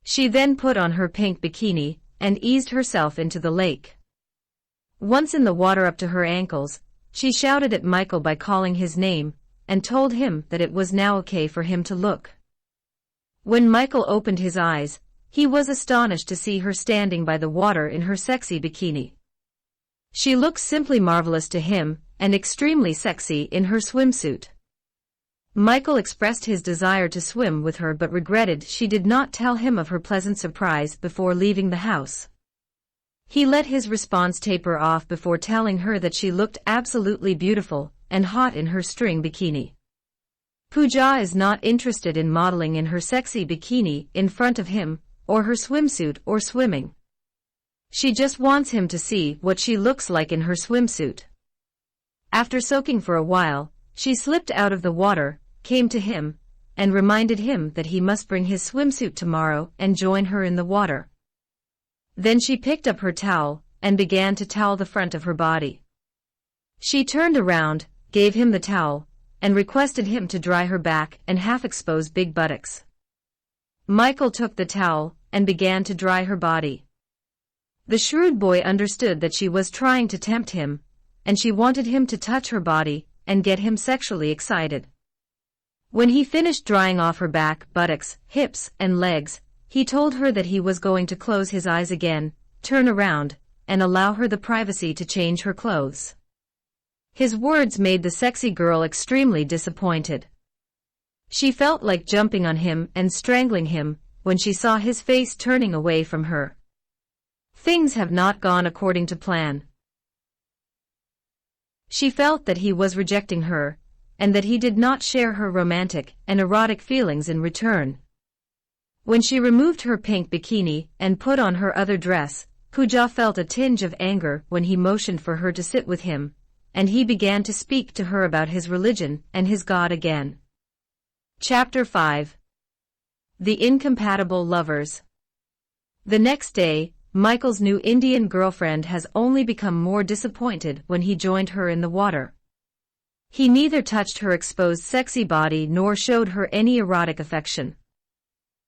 She then put on her pink bikini and eased herself into the lake. Once in the water up to her ankles, she shouted at Michael by calling his name and told him that it was now okay for him to look. When Michael opened his eyes, he was astonished to see her standing by the water in her sexy bikini. She looked simply marvelous to him and extremely sexy in her swimsuit. Michael expressed his desire to swim with her but regretted she did not tell him of her pleasant surprise before leaving the house. He let his response taper off before telling her that she looked absolutely beautiful and hot in her string bikini. Pooja is not interested in modeling in her sexy bikini in front of him, or her swimsuit or swimming. She just wants him to see what she looks like in her swimsuit. After soaking for a while, she slipped out of the water, came to him, and reminded him that he must bring his swimsuit tomorrow and join her in the water. Then she picked up her towel and began to towel the front of her body. She turned around, gave him the towel, and requested him to dry her back and half-exposed big buttocks. Michael took the towel and began to dry her body. The shrewd boy understood that she was trying to tempt him, and she wanted him to touch her body and get him sexually excited. When he finished drying off her back, buttocks, hips, and legs, he told her that he was going to close his eyes again, turn around, and allow her the privacy to change her clothes. His words made the sexy girl extremely disappointed. She felt like jumping on him and strangling him when she saw his face turning away from her. Things have not gone according to plan. She felt that he was rejecting her, and that he did not share her romantic and erotic feelings in return. When she removed her pink bikini and put on her other dress, Pooja felt a tinge of anger when he motioned for her to sit with him, and he began to speak to her about his religion and his God again. Chapter 5. The Incompatible Lovers. The next day, Michael's new Indian girlfriend has only become more disappointed when he joined her in the water. He neither touched her exposed sexy body nor showed her any erotic affection.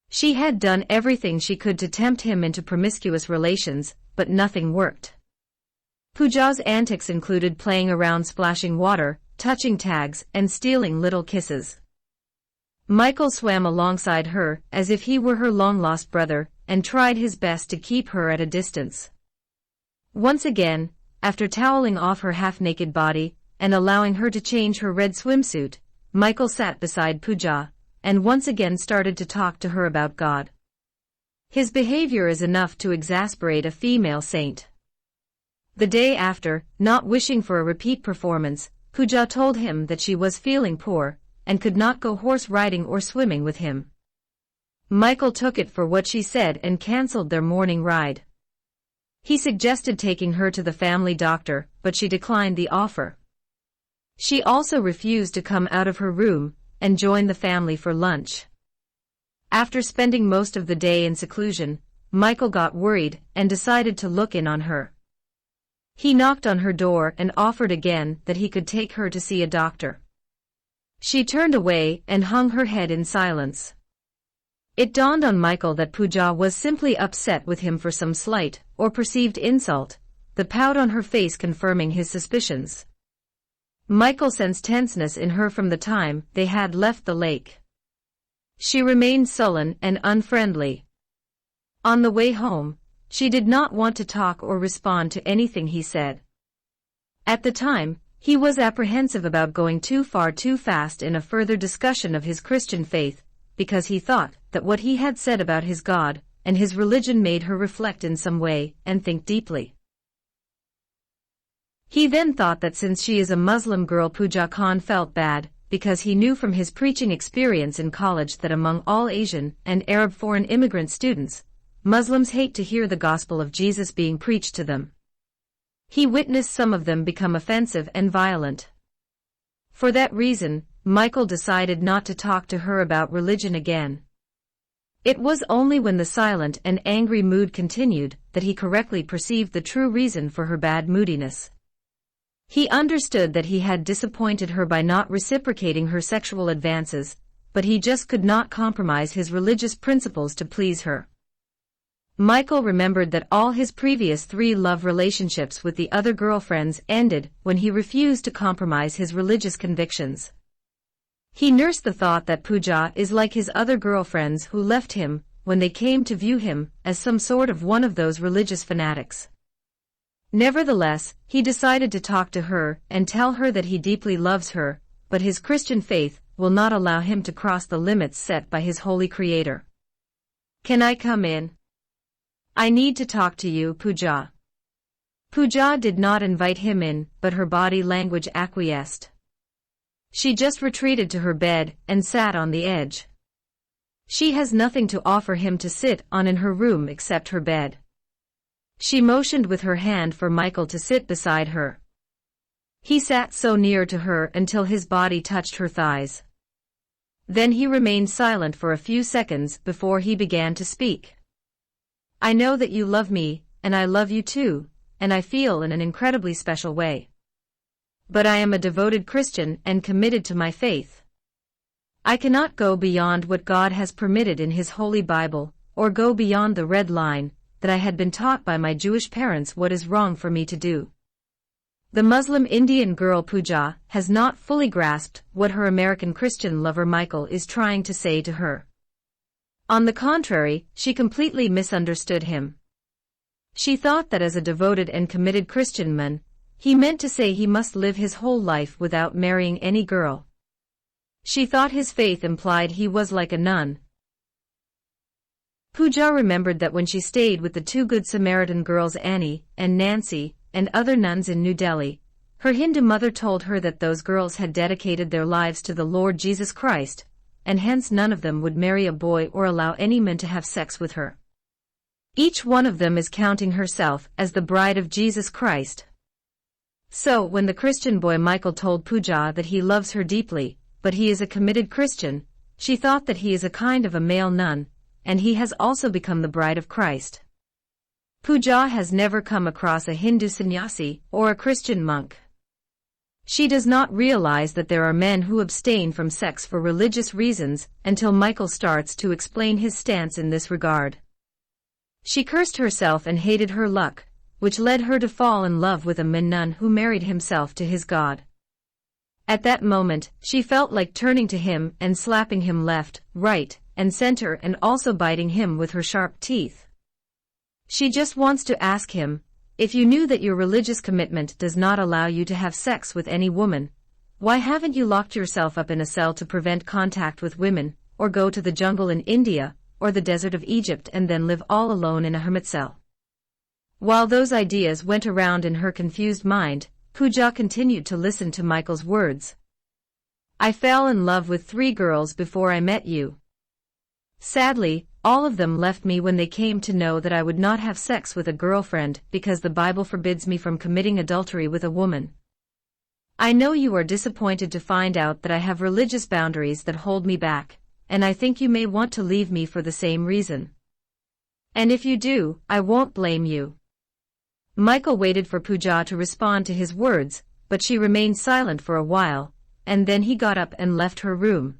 She had done everything she could to tempt him into promiscuous relations, but nothing worked. Pooja's antics included playing around, splashing water, touching tags, and stealing little kisses. Michael swam alongside her as if he were her long-lost brother and tried his best to keep her at a distance. Once again, after toweling off her half-naked body and allowing her to change her red swimsuit, Michael sat beside Pooja and once again started to talk to her about God. His behavior is enough to exasperate a female saint. The day after, not wishing for a repeat performance, Pooja told him that she was feeling poor and could not go horse riding or swimming with him. Michael took it for what she said and cancelled their morning ride. He suggested taking her to the family doctor, but she declined the offer. She also refused to come out of her room and join the family for lunch. After spending most of the day in seclusion, Michael got worried and decided to look in on her. He knocked on her door and offered again that he could take her to see a doctor. She turned away and hung her head in silence. It dawned on Michael that Pooja was simply upset with him for some slight or perceived insult, the pout on her face confirming his suspicions. Michael sensed tenseness in her from the time they had left the lake. She remained sullen and unfriendly. On the way home, she did not want to talk or respond to anything he said. At the time, he was apprehensive about going too far too fast in a further discussion of his Christian faith, because he thought that what he had said about his God and his religion made her reflect in some way and think deeply. He then thought that since she is a Muslim girl, Pooja Khan felt bad, because he knew from his preaching experience in college that among all Asian and Arab foreign immigrant students, Muslims hate to hear the gospel of Jesus being preached to them. He witnessed some of them become offensive and violent. For that reason, Michael decided not to talk to her about religion again. It was only when the silent and angry mood continued that he correctly perceived the true reason for her bad moodiness. He understood that he had disappointed her by not reciprocating her sexual advances, but he just could not compromise his religious principles to please her. Michael remembered that all his previous 3 love relationships with the other girlfriends ended when he refused to compromise his religious convictions. He nursed the thought that Pooja is like his other girlfriends who left him when they came to view him as some sort of one of those religious fanatics. Nevertheless, he decided to talk to her and tell her that he deeply loves her, but his Christian faith will not allow him to cross the limits set by his holy Creator. "Can I come in? I need to talk to you, Pooja." Pooja did not invite him in, but her body language acquiesced. She just retreated to her bed and sat on the edge. She has nothing to offer him to sit on in her room except her bed. She motioned with her hand for Michael to sit beside her. He sat so near to her until his body touched her thighs. Then he remained silent for a few seconds before he began to speak. I know that you love me, and I love you too, and I feel in an incredibly special way. But I am a devoted Christian and committed to my faith. I cannot go beyond what God has permitted in His Holy Bible, or go beyond the red line that I had been taught by my Jewish parents what is wrong for me to do. The Muslim Indian girl Pooja has not fully grasped what her American Christian lover Michael is trying to say to her. On the contrary, she completely misunderstood him. She thought that as a devoted and committed Christian man, he meant to say he must live his whole life without marrying any girl. She thought his faith implied he was like a nun. Pooja remembered that when she stayed with the two Good Samaritan girls Annie and Nancy and other nuns in New Delhi, her Hindu mother told her that those girls had dedicated their lives to the Lord Jesus Christ, and hence none of them would marry a boy or allow any man to have sex with her. Each one of them is counting herself as the bride of Jesus Christ. So when the Christian boy Michael told Pooja that he loves her deeply, but he is a committed Christian, she thought that he is a kind of a male nun, and he has also become the bride of Christ. Pooja has never come across a Hindu sannyasi or a Christian monk. She does not realize that there are men who abstain from sex for religious reasons until Michael starts to explain his stance in this regard. She cursed herself and hated her luck, which led her to fall in love with a nun who married himself to his God. At that moment, she felt like turning to him and slapping him left, right, and center and also biting him with her sharp teeth. She just wants to ask him, if you knew that your religious commitment does not allow you to have sex with any woman, why haven't you locked yourself up in a cell to prevent contact with women, or go to the jungle in India, or the desert of Egypt and then live all alone in a hermit cell? While those ideas went around in her confused mind, Pooja continued to listen to Michael's words. I fell in love with 3 girls before I met you. Sadly, all of them left me when they came to know that I would not have sex with a girlfriend because the Bible forbids me from committing adultery with a woman. I know you are disappointed to find out that I have religious boundaries that hold me back, and I think you may want to leave me for the same reason. And if you do, I won't blame you. Michael waited for Pooja to respond to his words, but she remained silent for a while, and then he got up and left her room.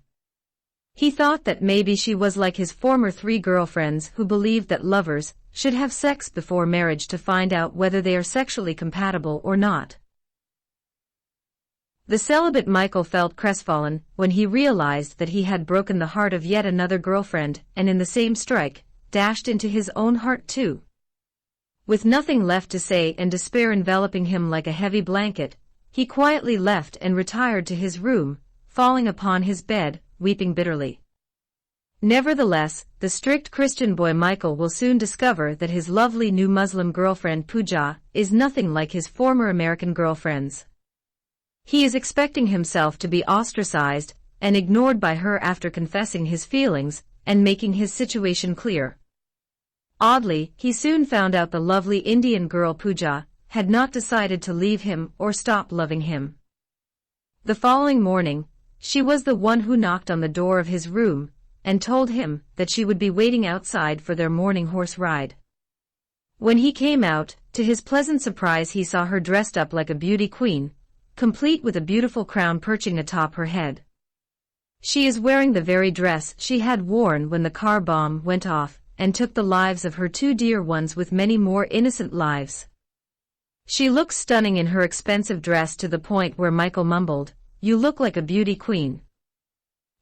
He thought that maybe she was like his former 3 girlfriends who believed that lovers should have sex before marriage to find out whether they are sexually compatible or not. The celibate Michael felt crestfallen when he realized that he had broken the heart of yet another girlfriend and in the same strike, dashed into his own heart too. With nothing left to say and despair enveloping him like a heavy blanket, he quietly left and retired to his room, falling upon his bed, weeping bitterly. Nevertheless, the strict Christian boy Michael will soon discover that his lovely new Muslim girlfriend Pooja is nothing like his former American girlfriends. He is expecting himself to be ostracized and ignored by her after confessing his feelings and making his situation clear. Oddly, he soon found out the lovely Indian girl Pooja had not decided to leave him or stop loving him. The following morning, she was the one who knocked on the door of his room and told him that she would be waiting outside for their morning horse ride. When he came out, to his pleasant surprise he saw her dressed up like a beauty queen, complete with a beautiful crown perching atop her head. She is wearing the very dress she had worn when the car bomb went off and took the lives of her 2 dear ones with many more innocent lives. She looks stunning in her expensive dress to the point where Michael mumbled, "You look like a beauty queen."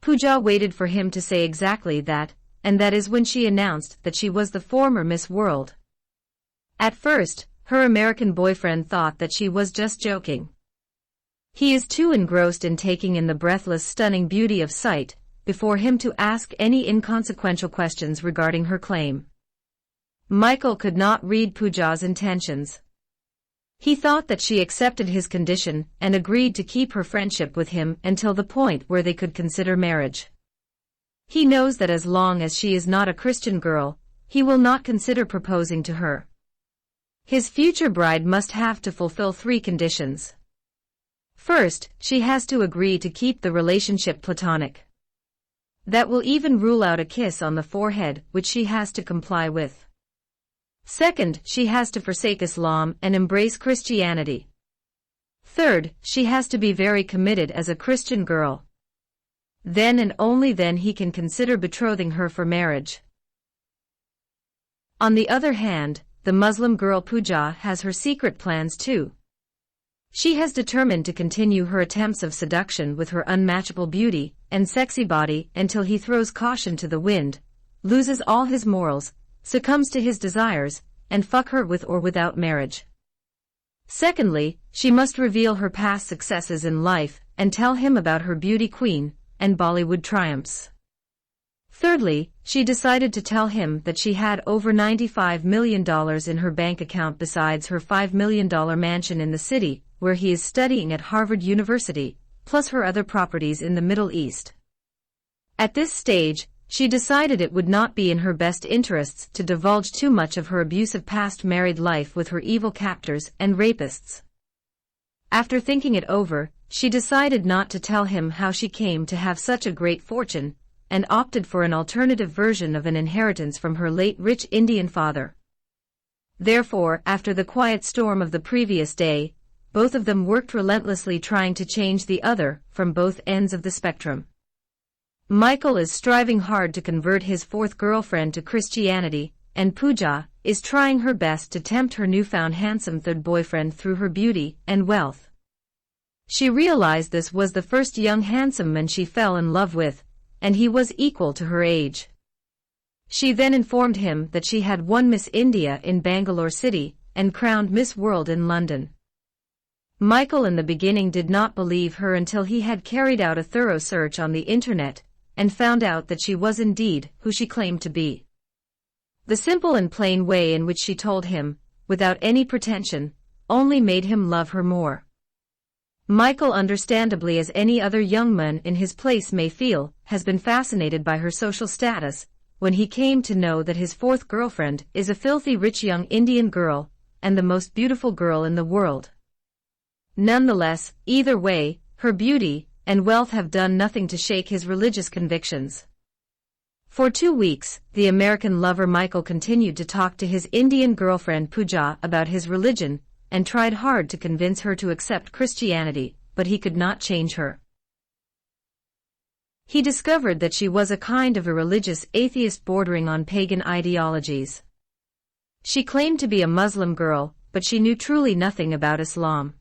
Pooja waited for him to say exactly that, and that is when she announced that she was the former Miss World. At first, her American boyfriend thought that she was just joking. He is too engrossed in taking in the breathless stunning beauty of sight, before him to ask any inconsequential questions regarding her claim. Michael could not read Pooja's intentions. He thought that she accepted his condition and agreed to keep her friendship with him until the point where they could consider marriage. He knows that as long as she is not a Christian girl, he will not consider proposing to her. His future bride must have to fulfill 3 conditions. First, she has to agree to keep the relationship platonic. That will even rule out a kiss on the forehead, which she has to comply with. Second, she has to forsake Islam and embrace Christianity. Third, she has to be very committed as a Christian girl. Then and only then he can consider betrothing her for marriage. On the other hand, the Muslim girl Pooja has her secret plans too. She has determined to continue her attempts of seduction with her unmatchable beauty and sexy body until he throws caution to the wind, loses all his morals, succumbs to his desires, and fuck her with or without marriage. Secondly, she must reveal her past successes in life and tell him about her beauty queen and Bollywood triumphs. Thirdly, she decided to tell him that she had over $95 million in her bank account besides her $5 million mansion in the city, where he is studying at Harvard University, plus her other properties in the Middle East. At this stage, she decided it would not be in her best interests to divulge too much of her abusive past married life with her evil captors and rapists. After thinking it over, she decided not to tell him how she came to have such a great fortune, and opted for an alternative version of an inheritance from her late rich Indian father. Therefore, after the quiet storm of the previous day, both of them worked relentlessly trying to change the other from both ends of the spectrum. Michael is striving hard to convert his 4th girlfriend to Christianity, and Pooja is trying her best to tempt her newfound handsome 3rd boyfriend through her beauty and wealth. She realized this was the first young handsome man she fell in love with, and he was equal to her age. She then informed him that she had won Miss India in Bangalore City and crowned Miss World in London. Michael in the beginning did not believe her until he had carried out a thorough search on the internet and found out that she was indeed who she claimed to be. The simple and plain way in which she told him, without any pretension, only made him love her more. Michael, understandably as any other young man in his place may feel, has been fascinated by her social status, when he came to know that his 4th girlfriend is a filthy rich young Indian girl, and the most beautiful girl in the world. Nonetheless, either way, her beauty and wealth have done nothing to shake his religious convictions. For 2 weeks, the American lover Michael continued to talk to his Indian girlfriend Pooja about his religion, and tried hard to convince her to accept Christianity, but he could not change her. He discovered that she was a kind of a religious atheist bordering on pagan ideologies. She claimed to be a Muslim girl, but she knew truly nothing about Islam.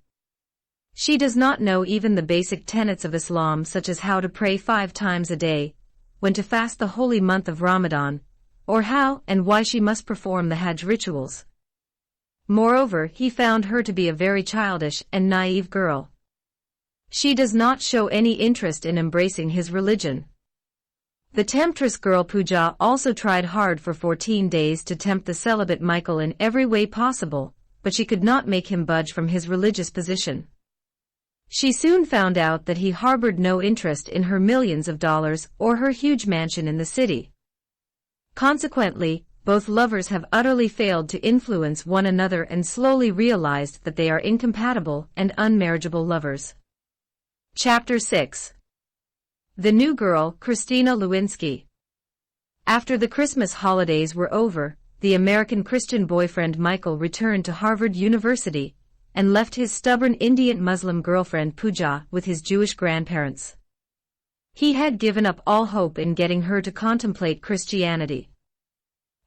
She does not know even the basic tenets of Islam, such as how to pray 5 times a day, when to fast the holy month of Ramadan, or how and why she must perform the Hajj rituals. Moreover, he found her to be a very childish and naive girl. She does not show any interest in embracing his religion. The temptress girl Pooja also tried hard for 14 days to tempt the celibate Michael in every way possible, but she could not make him budge from his religious position. She soon found out that he harbored no interest in her millions of dollars or her huge mansion in the city. Consequently, both lovers have utterly failed to influence one another and slowly realized that they are incompatible and unmarriageable lovers. Chapter 6. The New Girl, Christina Lewinsky. After the Christmas holidays were over, the American Christian boyfriend Michael returned to Harvard University and left his stubborn Indian Muslim girlfriend Pooja with his Jewish grandparents. He had given up all hope in getting her to contemplate Christianity.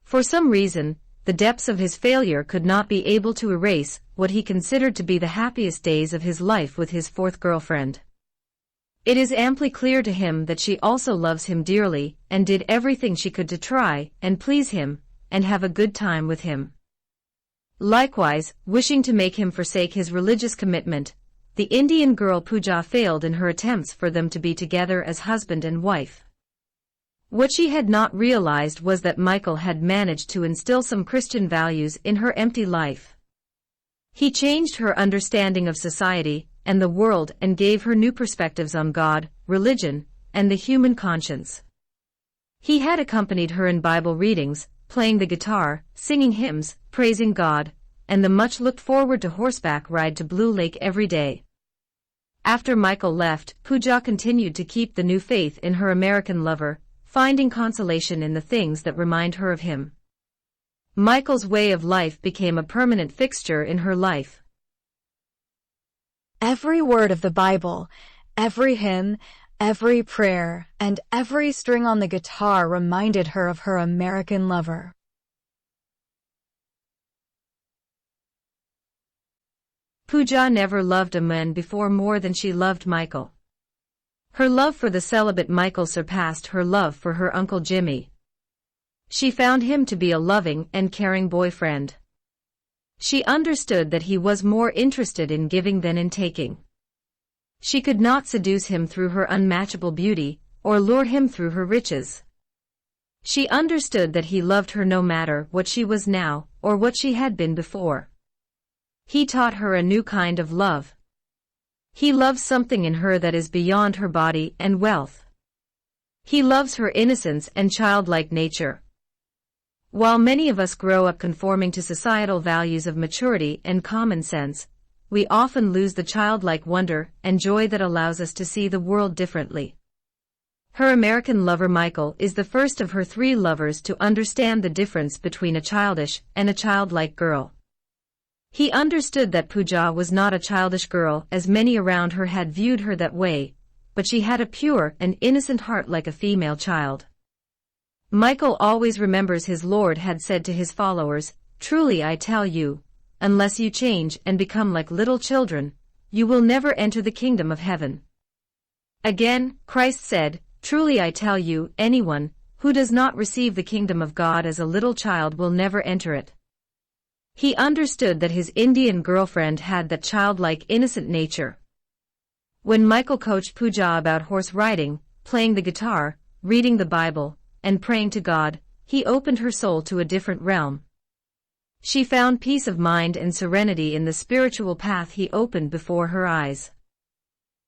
For some reason, the depths of his failure could not be able to erase what he considered to be the happiest days of his life with his 4th girlfriend. It is amply clear to him that she also loves him dearly and did everything she could to try and please him and have a good time with him. Likewise, wishing to make him forsake his religious commitment, the Indian girl Pooja failed in her attempts for them to be together as husband and wife. What she had not realized was that Michael had managed to instill some Christian values in her empty life. He changed her understanding of society and the world and gave her new perspectives on God, religion, and the human conscience. He had accompanied her in Bible readings, playing the guitar, singing hymns, praising God, and the much looked forward to horseback ride to Blue Lake every day. After Michael left, Pooja continued to keep the new faith in her American lover, finding consolation in the things that remind her of him. Michael's way of life became a permanent fixture in her life. Every word of the Bible, every hymn, every prayer, and every string on the guitar reminded her of her American lover. Pooja never loved a man before more than she loved Michael. Her love for the celibate Michael surpassed her love for her Uncle Jimmy. She found him to be a loving and caring boyfriend. She understood that he was more interested in giving than in taking. She could not seduce him through her unmatchable beauty, or lure him through her riches. She understood that he loved her no matter what she was now, or what she had been before. He taught her a new kind of love. He loves something in her that is beyond her body and wealth. He loves her innocence and childlike nature. While many of us grow up conforming to societal values of maturity and common sense, we often lose the childlike wonder and joy that allows us to see the world differently. Her American lover Michael is the first of her 3 lovers to understand the difference between a childish and a childlike girl. He understood that Pooja was not a childish girl as many around her had viewed her that way, but she had a pure and innocent heart like a female child. Michael always remembers his Lord had said to his followers, "Truly I tell you, unless you change and become like little children, you will never enter the kingdom of heaven." Again, Christ said, "Truly I tell you, anyone who does not receive the kingdom of God as a little child will never enter it." He understood that his Indian girlfriend had that childlike innocent nature. When Michael coached Pooja about horse riding, playing the guitar, reading the Bible, and praying to God, he opened her soul to a different realm. She found peace of mind and serenity in the spiritual path he opened before her eyes.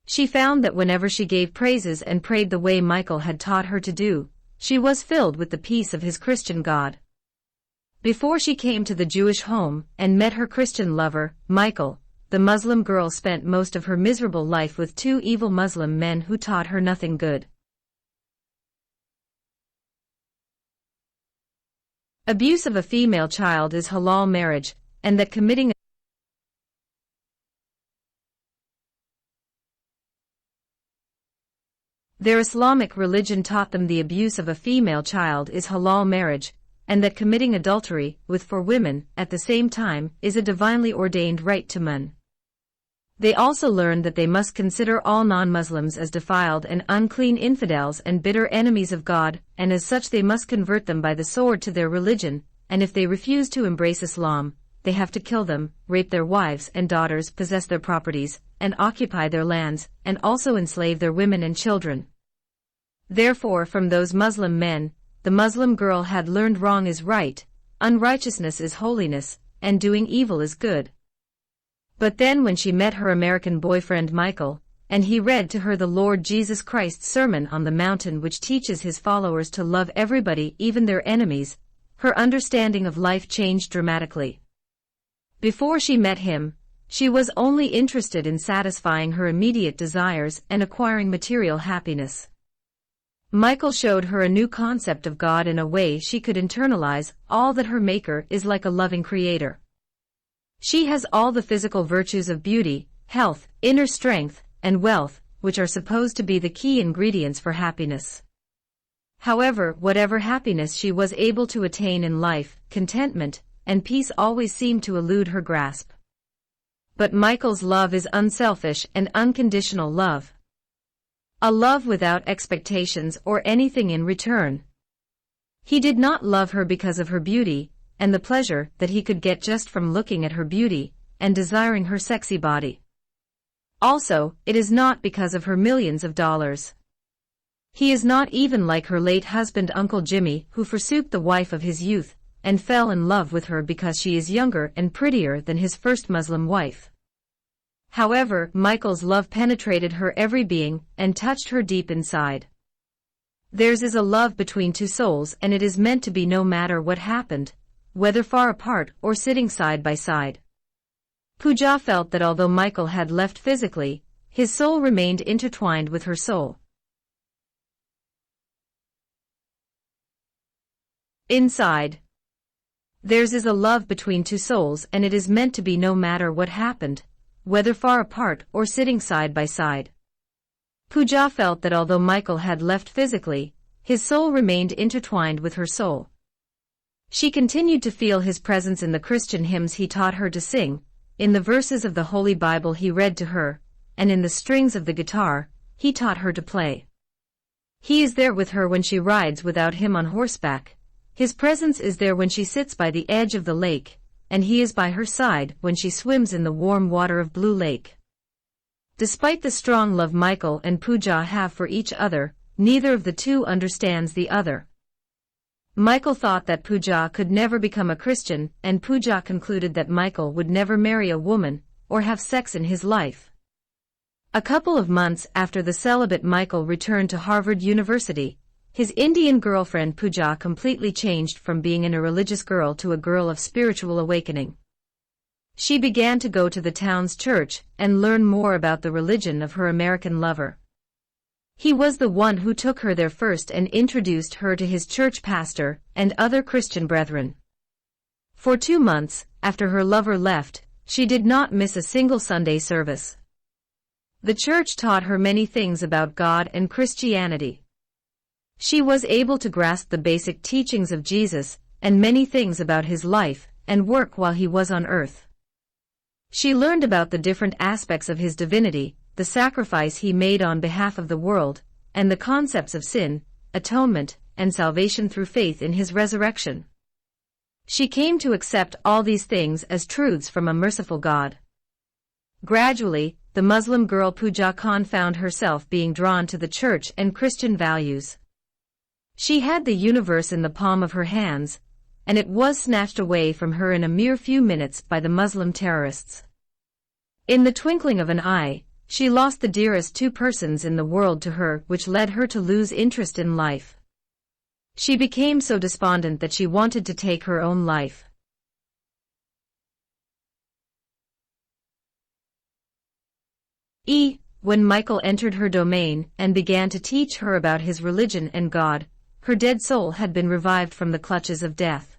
She found that whenever she gave praises and prayed the way Michael had taught her to do, she was filled with the peace of his Christian God. Before she came to the Jewish home and met her Christian lover, Michael, the Muslim girl spent most of her miserable life with 2 evil Muslim men who taught her nothing good. Abuse of a female child is halal marriage, and that committing their Islamic religion taught them the abuse of a female child is halal marriage, and that committing adultery with 4 women at the same time is a divinely ordained right to men. They also learned that they must consider all non-Muslims as defiled and unclean infidels and bitter enemies of God, and as such they must convert them by the sword to their religion, and if they refuse to embrace Islam, they have to kill them, rape their wives and daughters, possess their properties, and occupy their lands, and also enslave their women and children. Therefore, from those Muslim men, the Muslim girl had learned wrong is right, unrighteousness is holiness, and doing evil is good. But then when she met her American boyfriend Michael, and he read to her the Lord Jesus Christ's Sermon on the Mountain, which teaches his followers to love everybody, even their enemies, her understanding of life changed dramatically. Before she met him, she was only interested in satisfying her immediate desires and acquiring material happiness. Michael showed her a new concept of God in a way she could internalize all that her Maker is like a loving Creator. She has all the physical virtues of beauty, health, inner strength, and wealth, which are supposed to be the key ingredients for happiness. However, whatever happiness she was able to attain in life, contentment and peace always seemed to elude her grasp. But Michael's love is unselfish and unconditional love. A love without expectations or anything in return. He did not love her because of her beauty, and the pleasure that he could get just from looking at her beauty and desiring her sexy body. Also, it is not because of her millions of dollars. He is not even like her late husband Uncle Jimmy, who forsook the wife of his youth and fell in love with her because she is younger and prettier than his first Muslim wife. However, Michael's love penetrated her every being and touched her deep inside. Theirs is a love between two souls, and it is meant to be no matter what happened, whether far apart or sitting side by side. Pooja felt that although Michael had left physically, his soul remained intertwined with her soul. Inside. Theirs is a love between two souls, and it is meant to be no matter what happened, whether far apart or sitting side by side. Pooja felt that although Michael had left physically, his soul remained intertwined with her soul. She continued to feel his presence in the Christian hymns he taught her to sing, in the verses of the Holy Bible he read to her, and in the strings of the guitar he taught her to play. He is there with her when she rides without him on horseback. His presence is there when she sits by the edge of the lake, and he is by her side when she swims in the warm water of Blue Lake. Despite the strong love Michael and Pooja have for each other, neither of the two understands the other. Michael thought that Pooja could never become a Christian, and Pooja concluded that Michael would never marry a woman or have sex in his life. A couple of months after the celibate Michael returned to Harvard University, his Indian girlfriend Pooja completely changed from being a religious girl to a girl of spiritual awakening. She began to go to the town's church and learn more about the religion of her American lover. He was the one who took her there first and introduced her to his church pastor and other Christian brethren. For 2 months, after her lover left, she did not miss a single Sunday service. The church taught her many things about God and Christianity. She was able to grasp the basic teachings of Jesus and many things about his life and work while he was on earth. She learned about the different aspects of his divinity, the sacrifice he made on behalf of the world, and the concepts of sin, atonement, and salvation through faith in his resurrection. She came to accept all these things as truths from a merciful God. Gradually, the Muslim girl Pooja Khan found herself being drawn to the church and Christian values. She had the universe in the palm of her hands, and it was snatched away from her in a mere few minutes by the Muslim terrorists. In the twinkling of an eye, she lost the dearest 2 persons in the world to her, which led her to lose interest in life. She became so despondent that she wanted to take her own life. When Michael entered her domain and began to teach her about his religion and God, her dead soul had been revived from the clutches of death.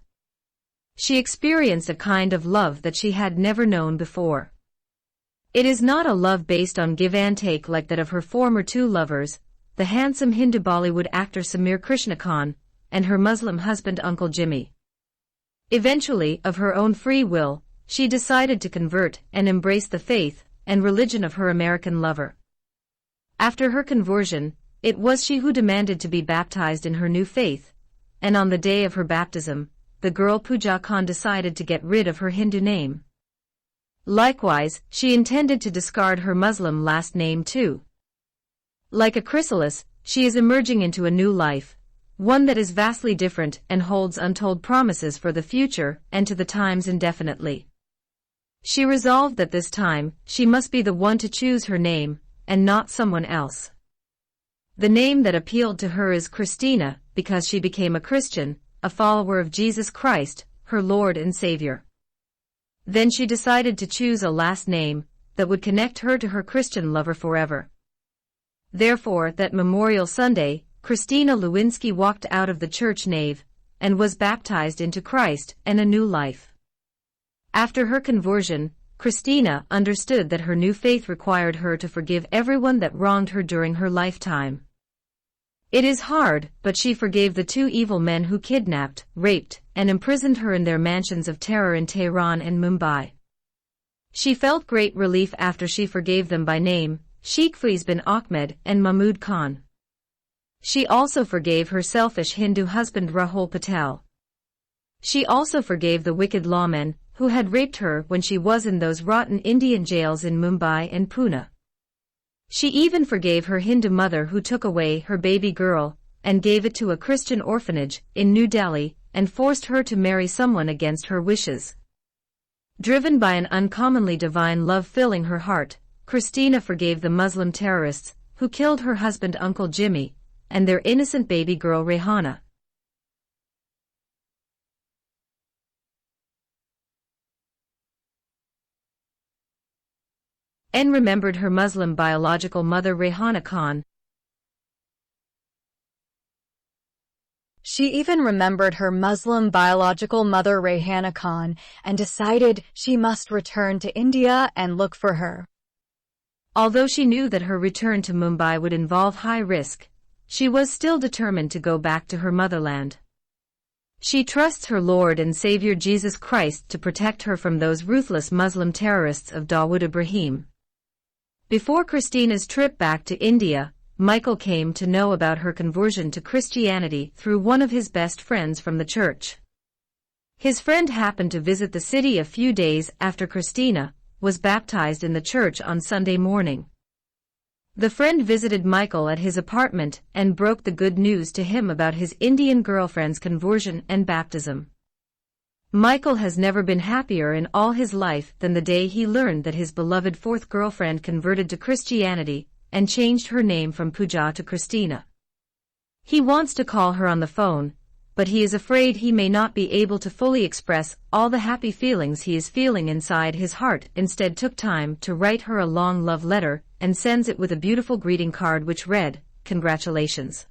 She experienced a kind of love that she had never known before. It is not a love based on give and take like that of her former 2 lovers, the handsome Hindu Bollywood actor Samir Krishna Khan, and her Muslim husband Uncle Jimmy. Eventually, of her own free will, she decided to convert and embrace the faith and religion of her American lover. After her conversion, it was she who demanded to be baptized in her new faith, and on the day of her baptism, the girl Pooja Khan decided to get rid of her Hindu name. Likewise, she intended to discard her Muslim last name too. Like a chrysalis, she is emerging into a new life, one that is vastly different and holds untold promises for the future and to the times indefinitely. She resolved that this time, she must be the one to choose her name, and not someone else. The name that appealed to her is Christina, because she became a Christian, a follower of Jesus Christ, her Lord and Savior. Then she decided to choose a last name that would connect her to her Christian lover forever. Therefore, that Memorial Sunday, Christina Lewinsky walked out of the church nave and was baptized into Christ and a new life. After her conversion, Christina understood that her new faith required her to forgive everyone that wronged her during her lifetime. It is hard, but she forgave the 2 evil men who kidnapped, raped, and imprisoned her in their mansions of terror in Tehran and Mumbai. She felt great relief after she forgave them by name, Sheikh Faiz bin Ahmed and Mahmud Khan. She also forgave her selfish Hindu husband Rahul Patel. She also forgave the wicked lawmen who had raped her when she was in those rotten Indian jails in Mumbai and Pune. She even forgave her Hindu mother who took away her baby girl and gave it to a Christian orphanage in New Delhi and forced her to marry someone against her wishes. Driven by an uncommonly divine love filling her heart, Christina forgave the Muslim terrorists who killed her husband Uncle Jimmy and their innocent baby girl Rehana. And remembered her Muslim biological mother Rehana Khan. She even remembered her Muslim biological mother Rehana Khan and decided she must return to India and look for her. Although she knew that her return to Mumbai would involve high risk, she was still determined to go back to her motherland. She trusts her Lord and Savior Jesus Christ to protect her from those ruthless Muslim terrorists of Dawood Ibrahim. Before Christina's trip back to India, Michael came to know about her conversion to Christianity through one of his best friends from the church. His friend happened to visit the city a few days after Christina was baptized in the church on Sunday morning. The friend visited Michael at his apartment and broke the good news to him about his Indian girlfriend's conversion and baptism. Michael has never been happier in all his life than the day he learned that his beloved fourth girlfriend converted to Christianity and changed her name from Pooja to Christina. He wants to call her on the phone, but he is afraid he may not be able to fully express all the happy feelings he is feeling inside his heart. Instead took time to write her a long love letter and sends it with a beautiful greeting card which read, "Congratulations."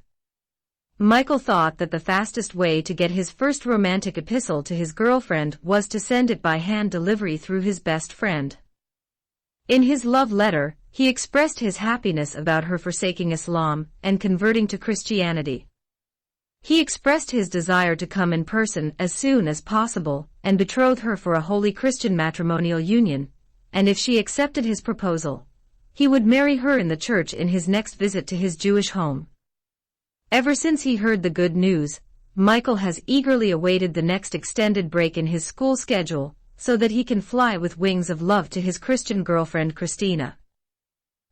Michael thought that the fastest way to get his first romantic epistle to his girlfriend was to send it by hand delivery through his best friend. In his love letter, he expressed his happiness about her forsaking Islam and converting to Christianity. He expressed his desire to come in person as soon as possible and betroth her for a holy Christian matrimonial union, and if she accepted his proposal, he would marry her in the church in his next visit to his Jewish home. Ever since he heard the good news, Michael has eagerly awaited the next extended break in his school schedule so that he can fly with wings of love to his Christian girlfriend Christina.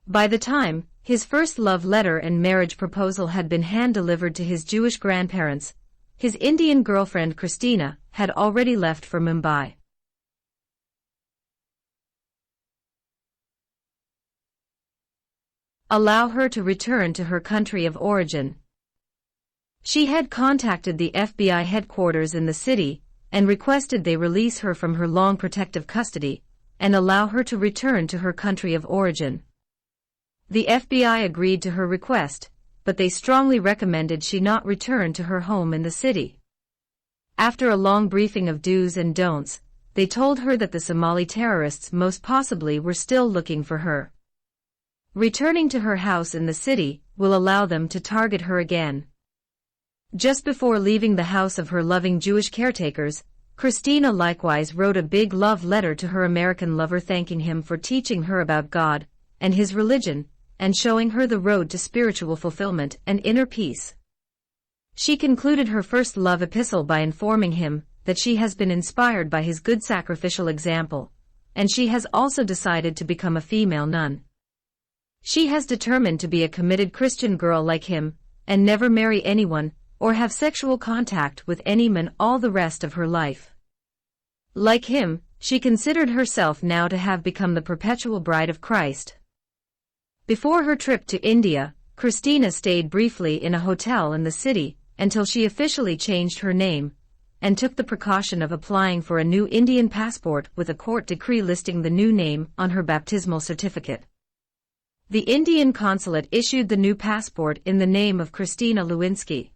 By the time his first love letter and marriage proposal had been hand-delivered to his Jewish grandparents, his Indian girlfriend Christina had already left for Mumbai. Allow her to return to her country of origin. She had contacted the FBI headquarters in the city and requested they release her from her long protective custody and allow her to return to her country of origin. The FBI agreed to her request, but they strongly recommended she not return to her home in the city. After a long briefing of do's and don'ts, they told her that the Somali terrorists most possibly were still looking for her. Returning to her house in the city will allow them to target her again. Just before leaving the house of her loving Jewish caretakers, Christina likewise wrote a big love letter to her American lover thanking him for teaching her about God and his religion and showing her the road to spiritual fulfillment and inner peace. She concluded her first love epistle by informing him that she has been inspired by his good sacrificial example, and she has also decided to become a female nun. She has determined to be a committed Christian girl like him and never marry anyone or have sexual contact with any man all the rest of her life. Like him, she considered herself now to have become the perpetual bride of Christ. Before her trip to India, Christina stayed briefly in a hotel in the city until she officially changed her name and took the precaution of applying for a new Indian passport with a court decree listing the new name on her baptismal certificate. The Indian consulate issued the new passport in the name of Christina Lewinsky.